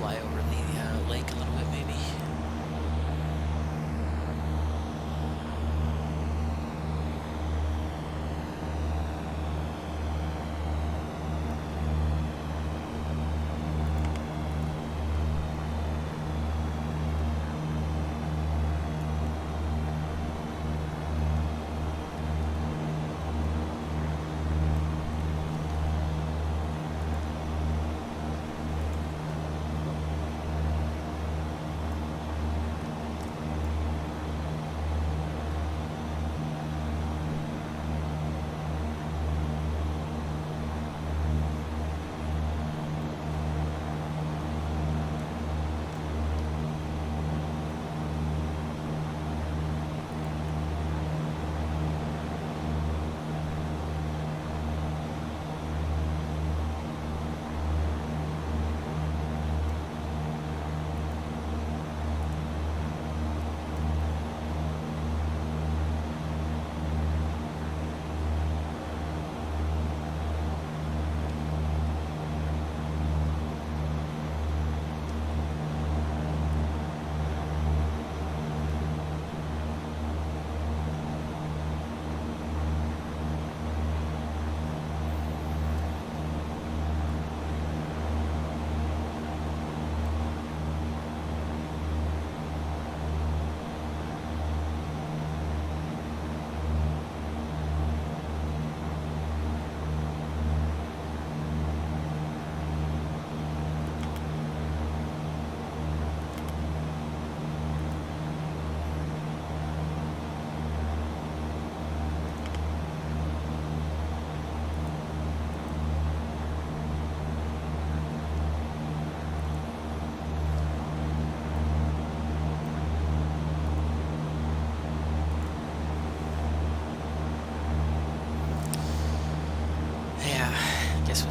fly over the lake a little bit, maybe.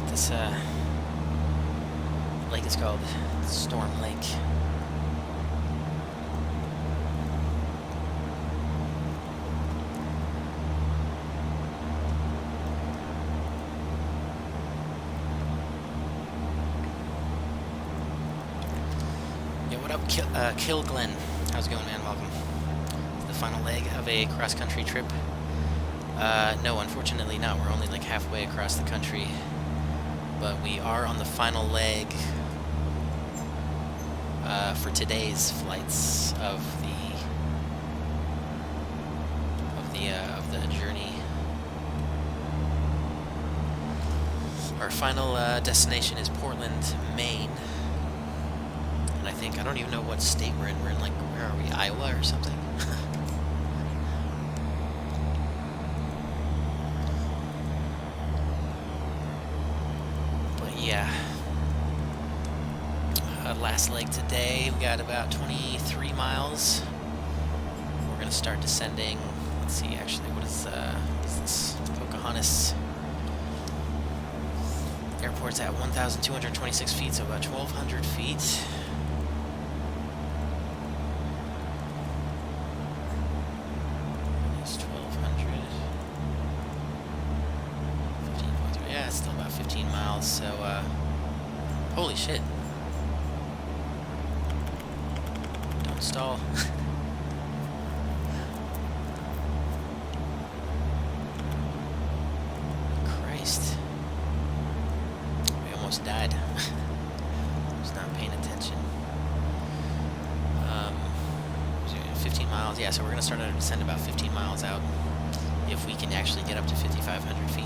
This lake is called Storm Lake. Yo, what up, Kill Glenn? How's it going, man? Welcome. It's the final leg of a cross-country trip. No, unfortunately not. We're only like halfway across the country. But we are on the final leg for today's flights of the journey. Our final destination is Portland, Maine, and I don't even know what state we're in. We're in, like, where are we? Iowa or something? Yeah. Last leg today, we got about 23 miles. We're gonna start descending. Let's see, actually, what is this? Pocahontas Airport's at 1,226 feet, so about 1,200 feet. It's 1,200. 15.3. Yeah, it's still about 15 miles, so, holy shit. Don't stall. Christ. We almost died. Just not paying attention. 15 miles. Yeah, so we're going to start our descent about 15 miles out if we can actually get up to 5,500 feet.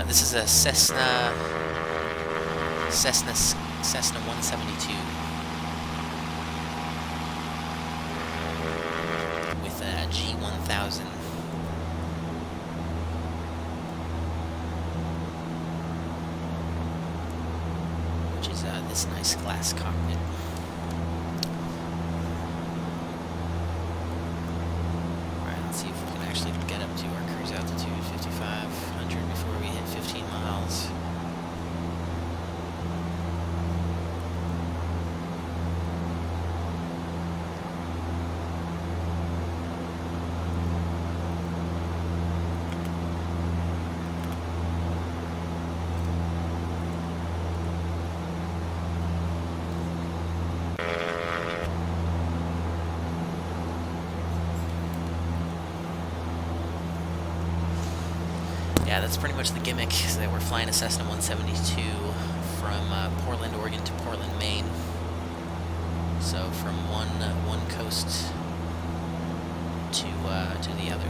This is a Cessna 172 with a G1000. Which is this nice glass cockpit. Alright, let's see if we can actually get up to our cruise altitude, 5,500, before we hit 15 miles. Yeah, that's pretty much the gimmick, is that we're flying a Cessna 172 from Portland, Oregon to Portland, Maine. So from one coast to the other.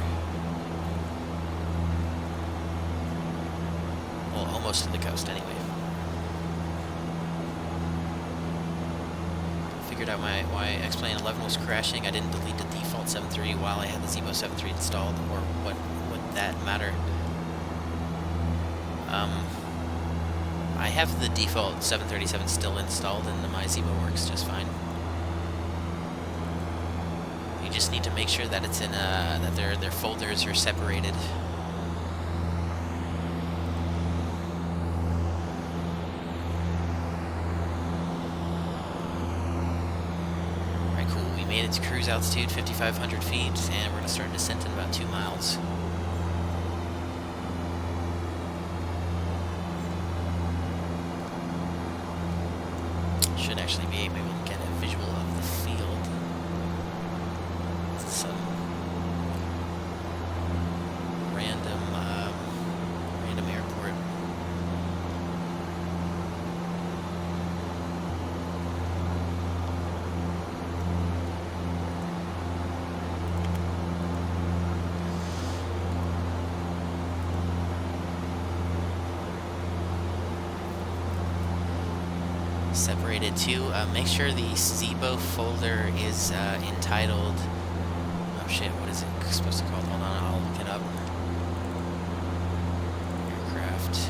Well, almost to the coast, anyway. Figured out why X-Plane 11 was crashing. I didn't delete the default 7.3 while I had the Zibo 7.3 installed, or what would that matter? I have the default 737 still installed, and my Zibo works just fine. You just need to make sure that it's in that their folders are separated. Alright, cool. We made it to cruise altitude, 5,500 feet, and we're going to start descent in about 2 miles. Should actually be able to get a visual of the field. Some random airport. Separated too. Make sure the Zibo folder is entitled. Oh shit! What is it supposed to be called? Hold on, I'll look it up. Aircraft.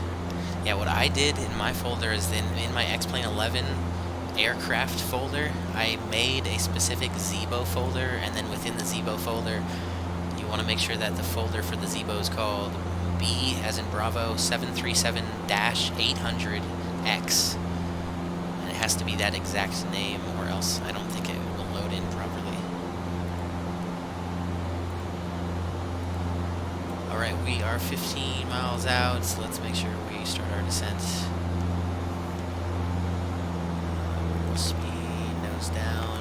Yeah, what I did in my folder is in my X-Plane 11 aircraft folder, I made a specific Zibo folder, and then within the Zibo folder, you want to make sure that the folder for the Zibo is called B as in Bravo 737-800X. Has to be that exact name, or else I don't think it will load in properly. Alright, we are 15 miles out, so let's make sure we start our descent. Speed, nose down.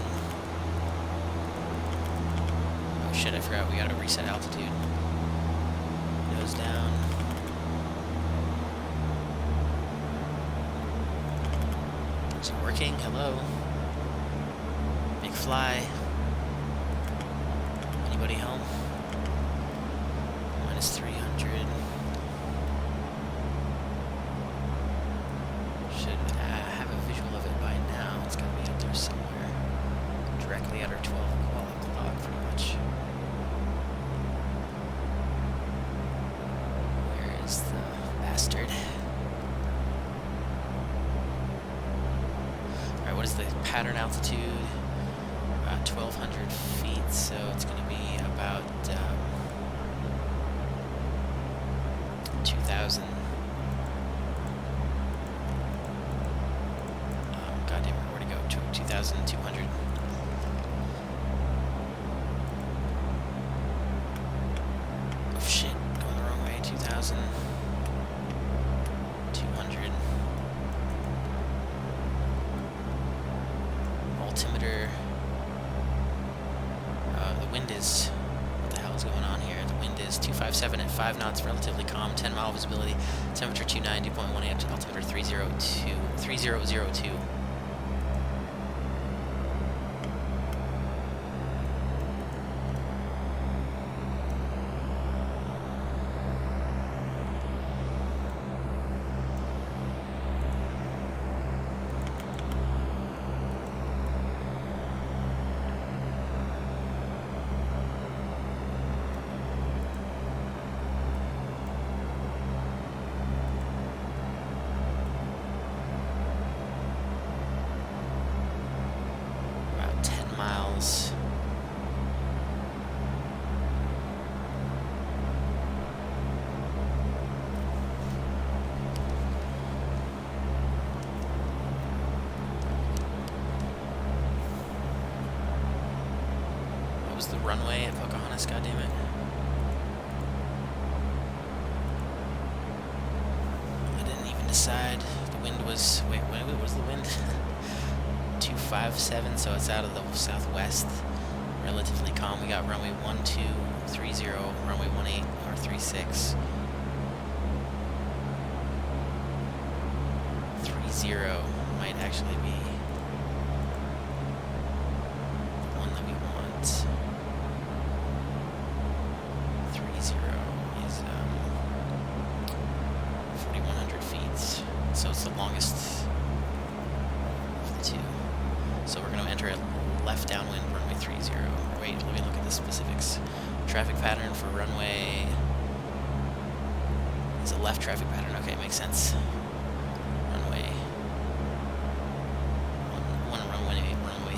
Oh shit, I forgot we gotta reset altitude. Nose down. Is it working? Hello? McFly? Anybody home? Minus 300. Should have a visual of it by now. It's gotta be up there somewhere. Directly under 12 o'clock, pretty much. Where is the bastard? What is the pattern altitude? 1,200 feet, so it's going to be about 2,000. God damn it, where'd it go? 2,200. Oh shit, going the wrong way. 2,200. Altimeter. The wind is. What the hell is going on here? The wind is 257 at 5 knots, relatively calm, 10 mile visibility, temperature 290.18, altimeter 3002. Miles. What was the runway at Pocahontas, goddammit? I didn't even decide. The wind was... Wait, what was the wind? 257, so it's out of the southwest. Relatively calm. We got runway 1230, runway 18 or 36. 30 might actually be the one that we want. 30 is 4,100 feet, so it's the longest of the two. So we're going to enter a left downwind runway 30. Wait, let me look at the specifics. Traffic pattern for runway is a left traffic pattern. Okay, makes sense. Runway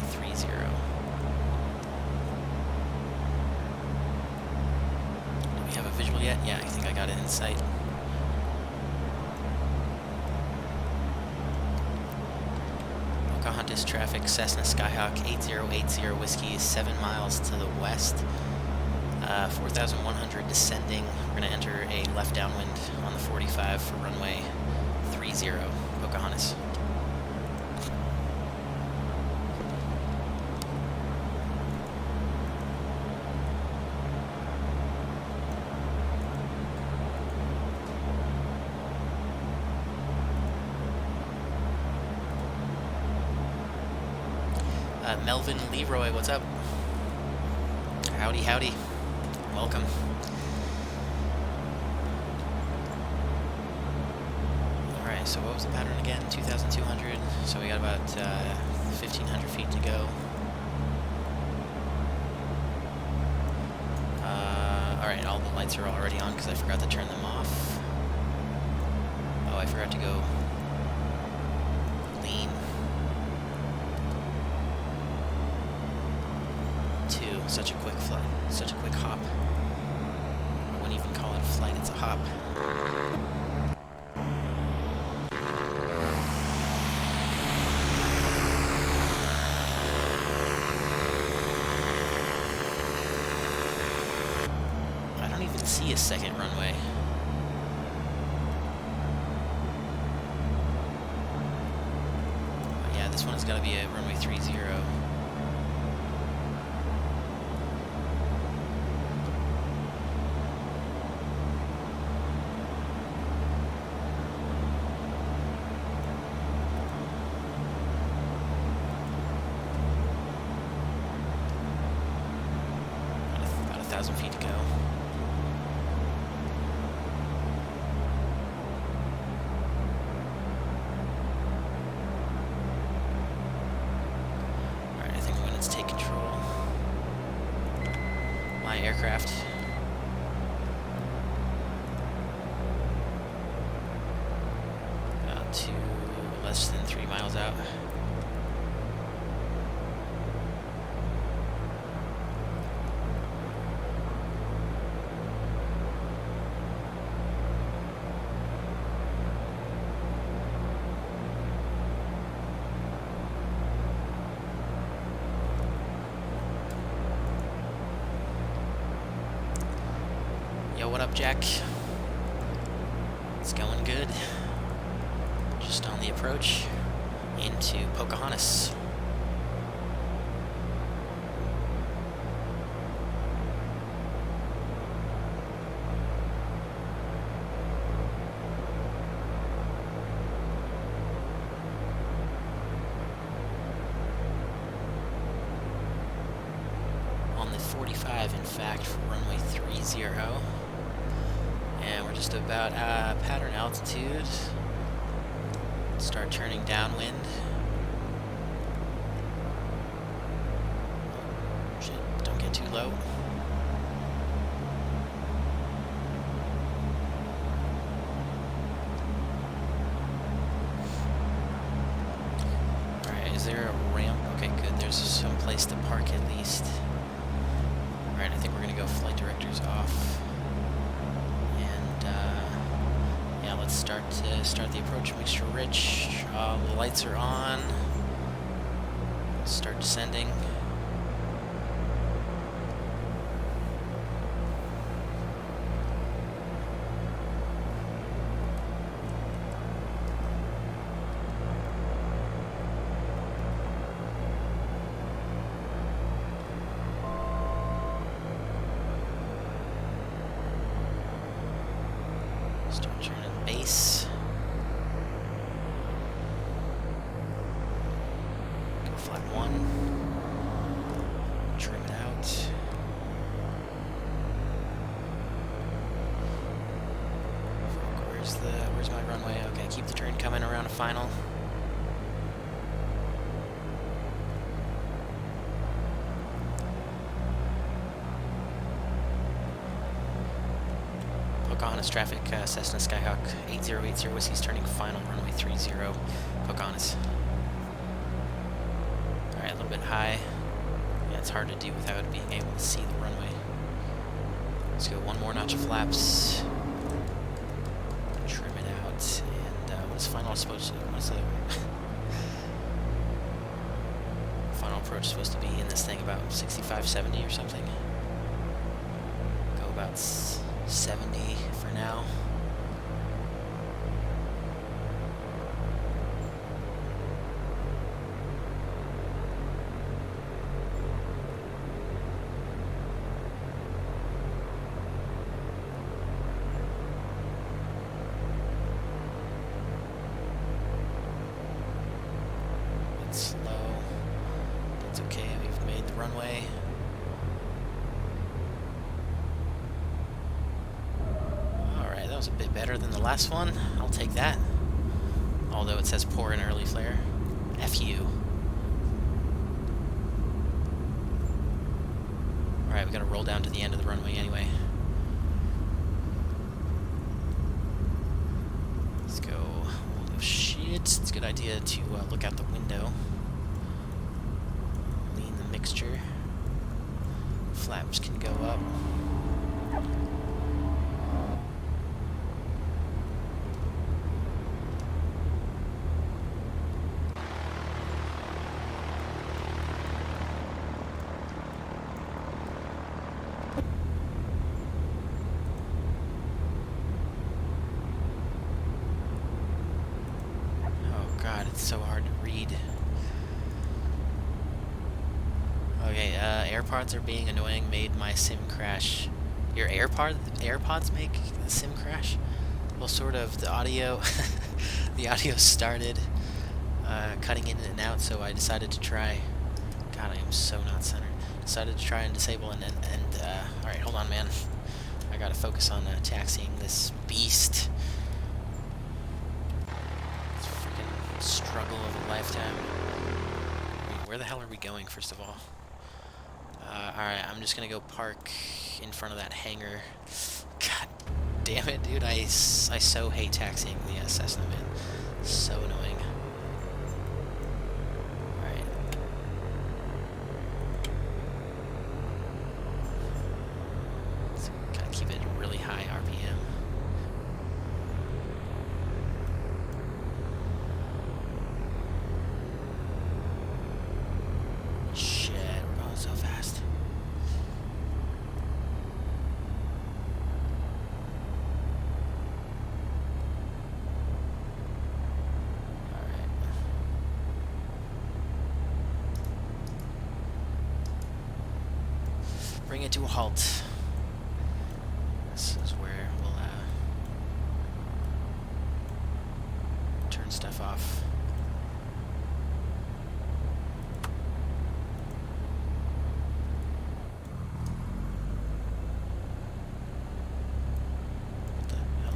30. Do we have a visual yet? Yeah, I think I got it in sight. Pocahontas traffic, Cessna Skyhawk 8080 Whiskey, 7 miles to the west. 4,100 descending. We're going to enter a left downwind on the 45 for runway 30, Pocahontas. Melvin Leroy, what's up? Howdy, howdy. Welcome. Alright, so what was the pattern again? 2,200. So we got about 1,500 feet to go. Alright, all the lights are already on because I forgot to turn them off. Oh, I forgot to go lean. 2, such a quick flight, such a quick hop. I wouldn't even call it a flight, it's a hop. I don't even see a second runway. Oh, yeah, this one's got to be a runway 30. About 1,000 feet to go. Alright, I think I'm going to take control. My aircraft. About to less than 3 miles out. Yo, what up, Jack? It's going good. Just on the approach into Pocahontas. On the 45, in fact, for runway 30. And we're just about pattern altitude. Start turning downwind. Shit, don't get too low. Alright, is there a ramp? Okay, good. There's some place to park at least. Alright, I think we're gonna go flight directors off. Yeah, let's start the approach. Mixture rich. The lights are on. Start descending. Start turning base. where's my runway? Okay, keep the turn coming around a final. Pocahontas traffic, Cessna Skyhawk 8080 Whiskey's turning final, runway 30, Pocahontas. Alright, a little bit high. Yeah, it's hard to do without being able to see the runway. Let's go one more notch of flaps. Trim it out, and what's final supposed to, what's the final approach supposed to be in this thing, about 65, 70 or something? Go about 70 for now. It's slow. That's okay, we've made the runway. A bit better than the last one. I'll take that. Although it says poor and early flare. F you. Alright, we gotta roll down to the end of the runway anyway. Let's go. Oh shit. It's a good idea to look out the window. Lean the mixture. Flaps can go up. It's so hard to read. Okay, AirPods are being annoying, made my sim crash. Your AirPods make the sim crash? Well, sort of. The audio, the audio started cutting in and out, so I decided to try. God, I am so not centered. Decided to try and disable all right, hold on, man. I gotta focus on taxiing this beast. Struggle of a lifetime. I mean, where the hell are we going, first of all? Alright, I'm just gonna go park in front of that hangar. God damn it, dude. I so hate taxiing the Cessna, man. So annoying. Alright. So, gotta keep it really high RPM. Bring it to a halt. This is where we'll turn stuff off.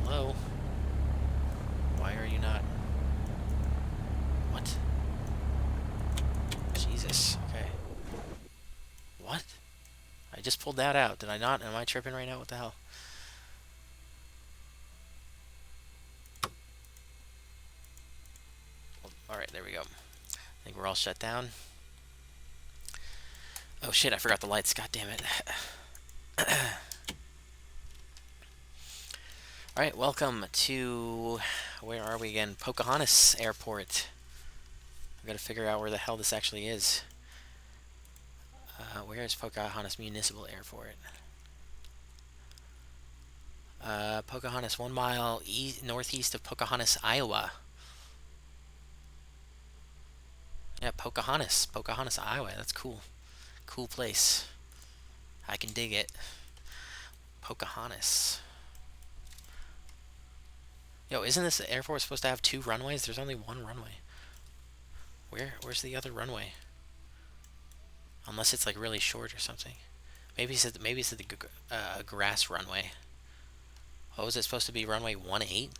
Hello? Why are you not? What? Jesus. Okay. What? I just pulled that out. Did I not? Am I tripping right now? What the hell? Alright, there we go. I think we're all shut down. Oh shit, I forgot the lights. God damn it. Alright, welcome to... where are we again? Pocahontas Airport. I've got to figure out where the hell this actually is. Where is Pocahontas Municipal Airport? Pocahontas, 1 mile northeast of Pocahontas, Iowa. Yeah, Pocahontas, Iowa. That's cool. Cool place. I can dig it. Pocahontas. Yo, isn't this airport supposed to have 2 runways? There's only 1 runway. Where's the other runway? Unless it's like really short or something. Maybe it's the grass runway. Oh, is it supposed to be runway 18?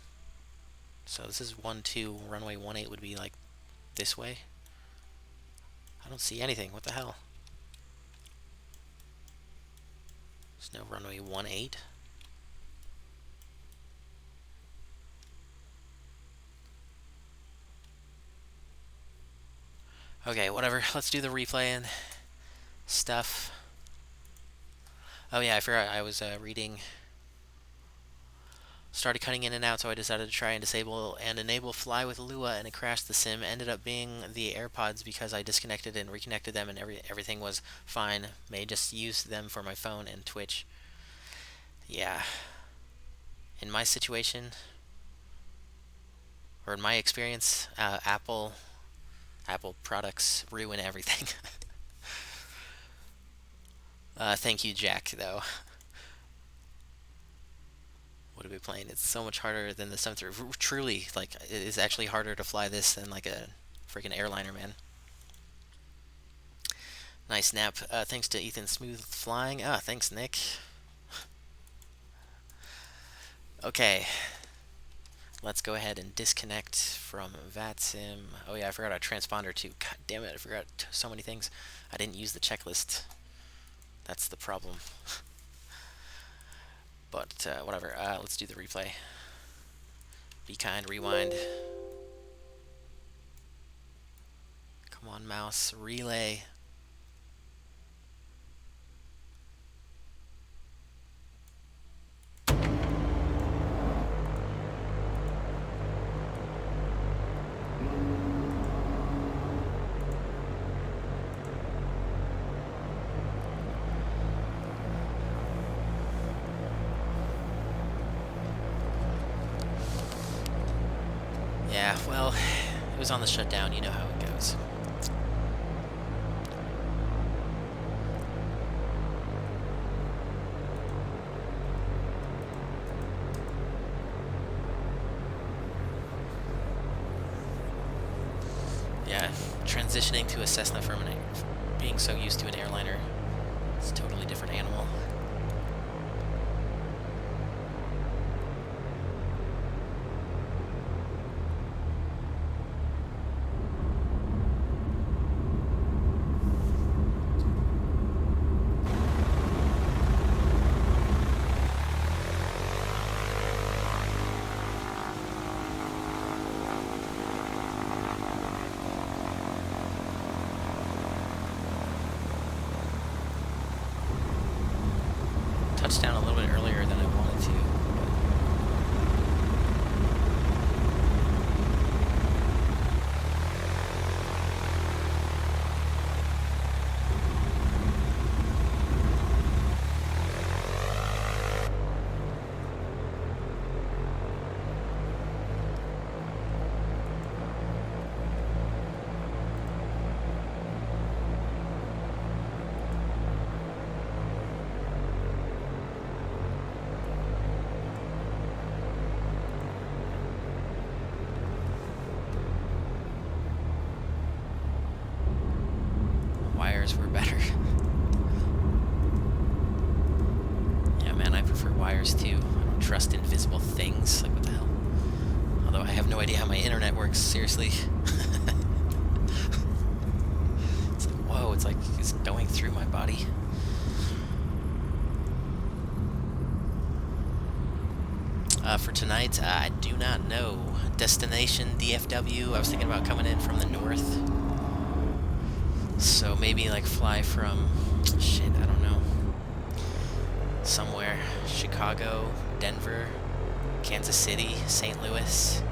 So this is 12, runway 18 would be like this way. I don't see anything. What the hell? There's no runway 18. Okay, whatever. Let's do the replay and stuff. Oh yeah, I forgot I was reading. Started cutting in and out, so I decided to try and disable and enable FlyWithLUA, and it crashed the sim. Ended up being the AirPods because I disconnected and reconnected them, and everything was fine. May just use them for my phone and Twitch. Yeah. In my situation, or in my experience, Apple products ruin everything. Thank you, Jack, though. What are we playing? It's so much harder than the 737. Truly, like, it is actually harder to fly this than, like, a freaking airliner, man. Nice nap. Thanks to Ethan Smooth Flying. Thanks, Nick. Okay. Let's go ahead and disconnect from VATSIM. Oh yeah, I forgot a transponder too. God damn it, I forgot so many things. I didn't use the checklist. That's the problem. But whatever, let's do the replay. Be kind, rewind. Come on, mouse, relay. Yeah, well, it was on the shutdown, you know how it goes. Yeah, transitioning to a Cessna from being so used to an airliner, it's a totally different animal. Touchdown a little bit earlier than I wanted to. Wires were better. Yeah, man, I prefer wires too. I don't trust invisible things. Like, what the hell? Although I have no idea how my internet works, seriously. It's like, whoa, it's like it's going through my body. For tonight, I do not know. Destination DFW. I was thinking about coming in from the north. So maybe like fly from, shit, I don't know, somewhere. Chicago, Denver, Kansas City, St. Louis.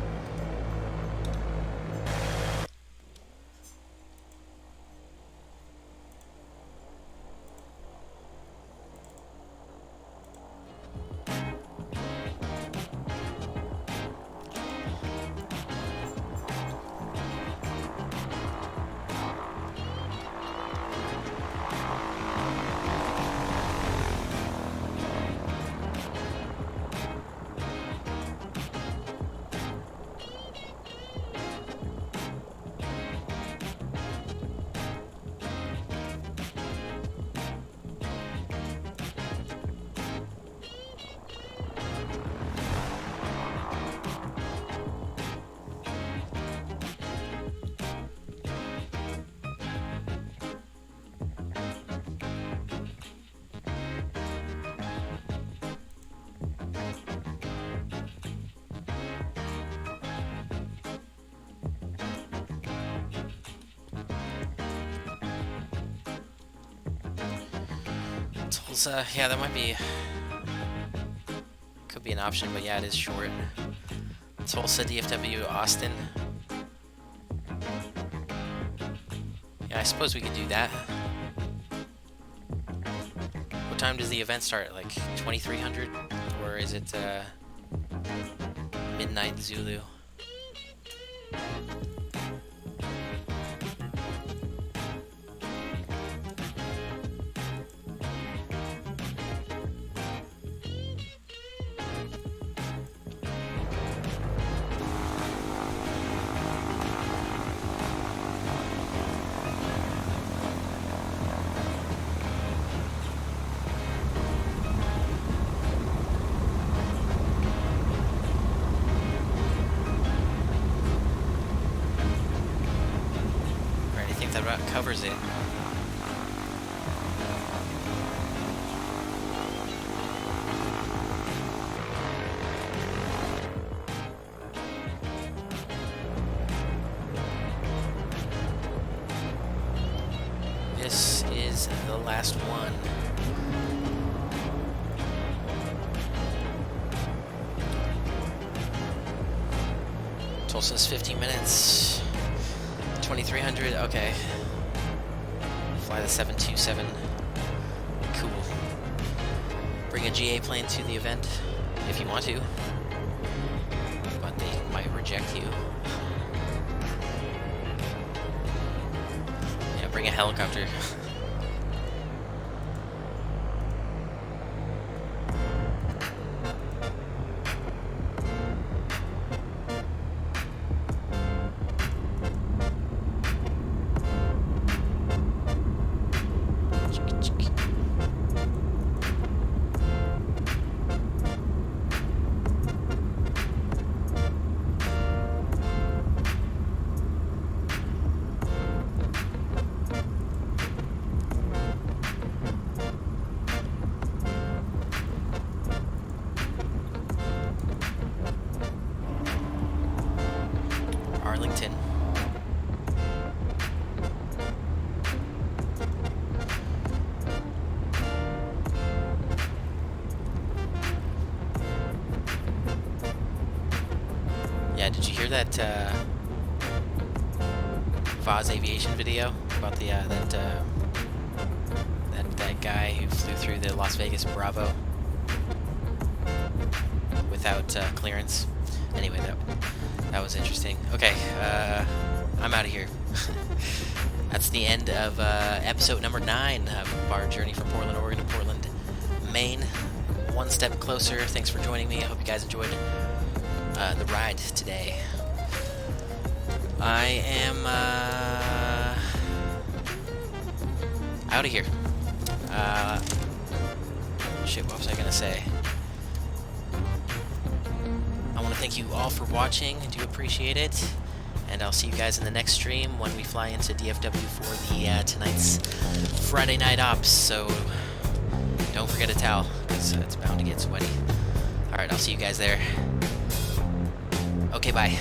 Tulsa, yeah, that might be... Could be an option, but yeah, it is short. Tulsa, DFW, Austin. Yeah, I suppose we could do that. What time does the event start? Like 2300? Or is it midnight Zulu? That route covers it. This is the last one. Tulsa's 15 minutes. 2300, okay. Fly the 727. Cool. Bring a GA plane to the event if you want to, but they might reject you. Yeah, bring a helicopter. Arlington. Yeah, did you hear that Voz Aviation video about the that guy who flew through the Las Vegas Bravo without clearance? Anyway, that was interesting. Okay, I'm out of here. That's the end of episode number 9 of our journey from Portland, Oregon to Portland, Maine. One step closer. Thanks for joining me. I hope you guys enjoyed the ride today. I am out of here. Shit, what was I gonna say? I want to thank you all for watching. I do appreciate it. And I'll see you guys in the next stream when we fly into DFW for the tonight's Friday night ops. So don't forget a towel, because it's bound to get sweaty. Alright, I'll see you guys there. Okay, bye.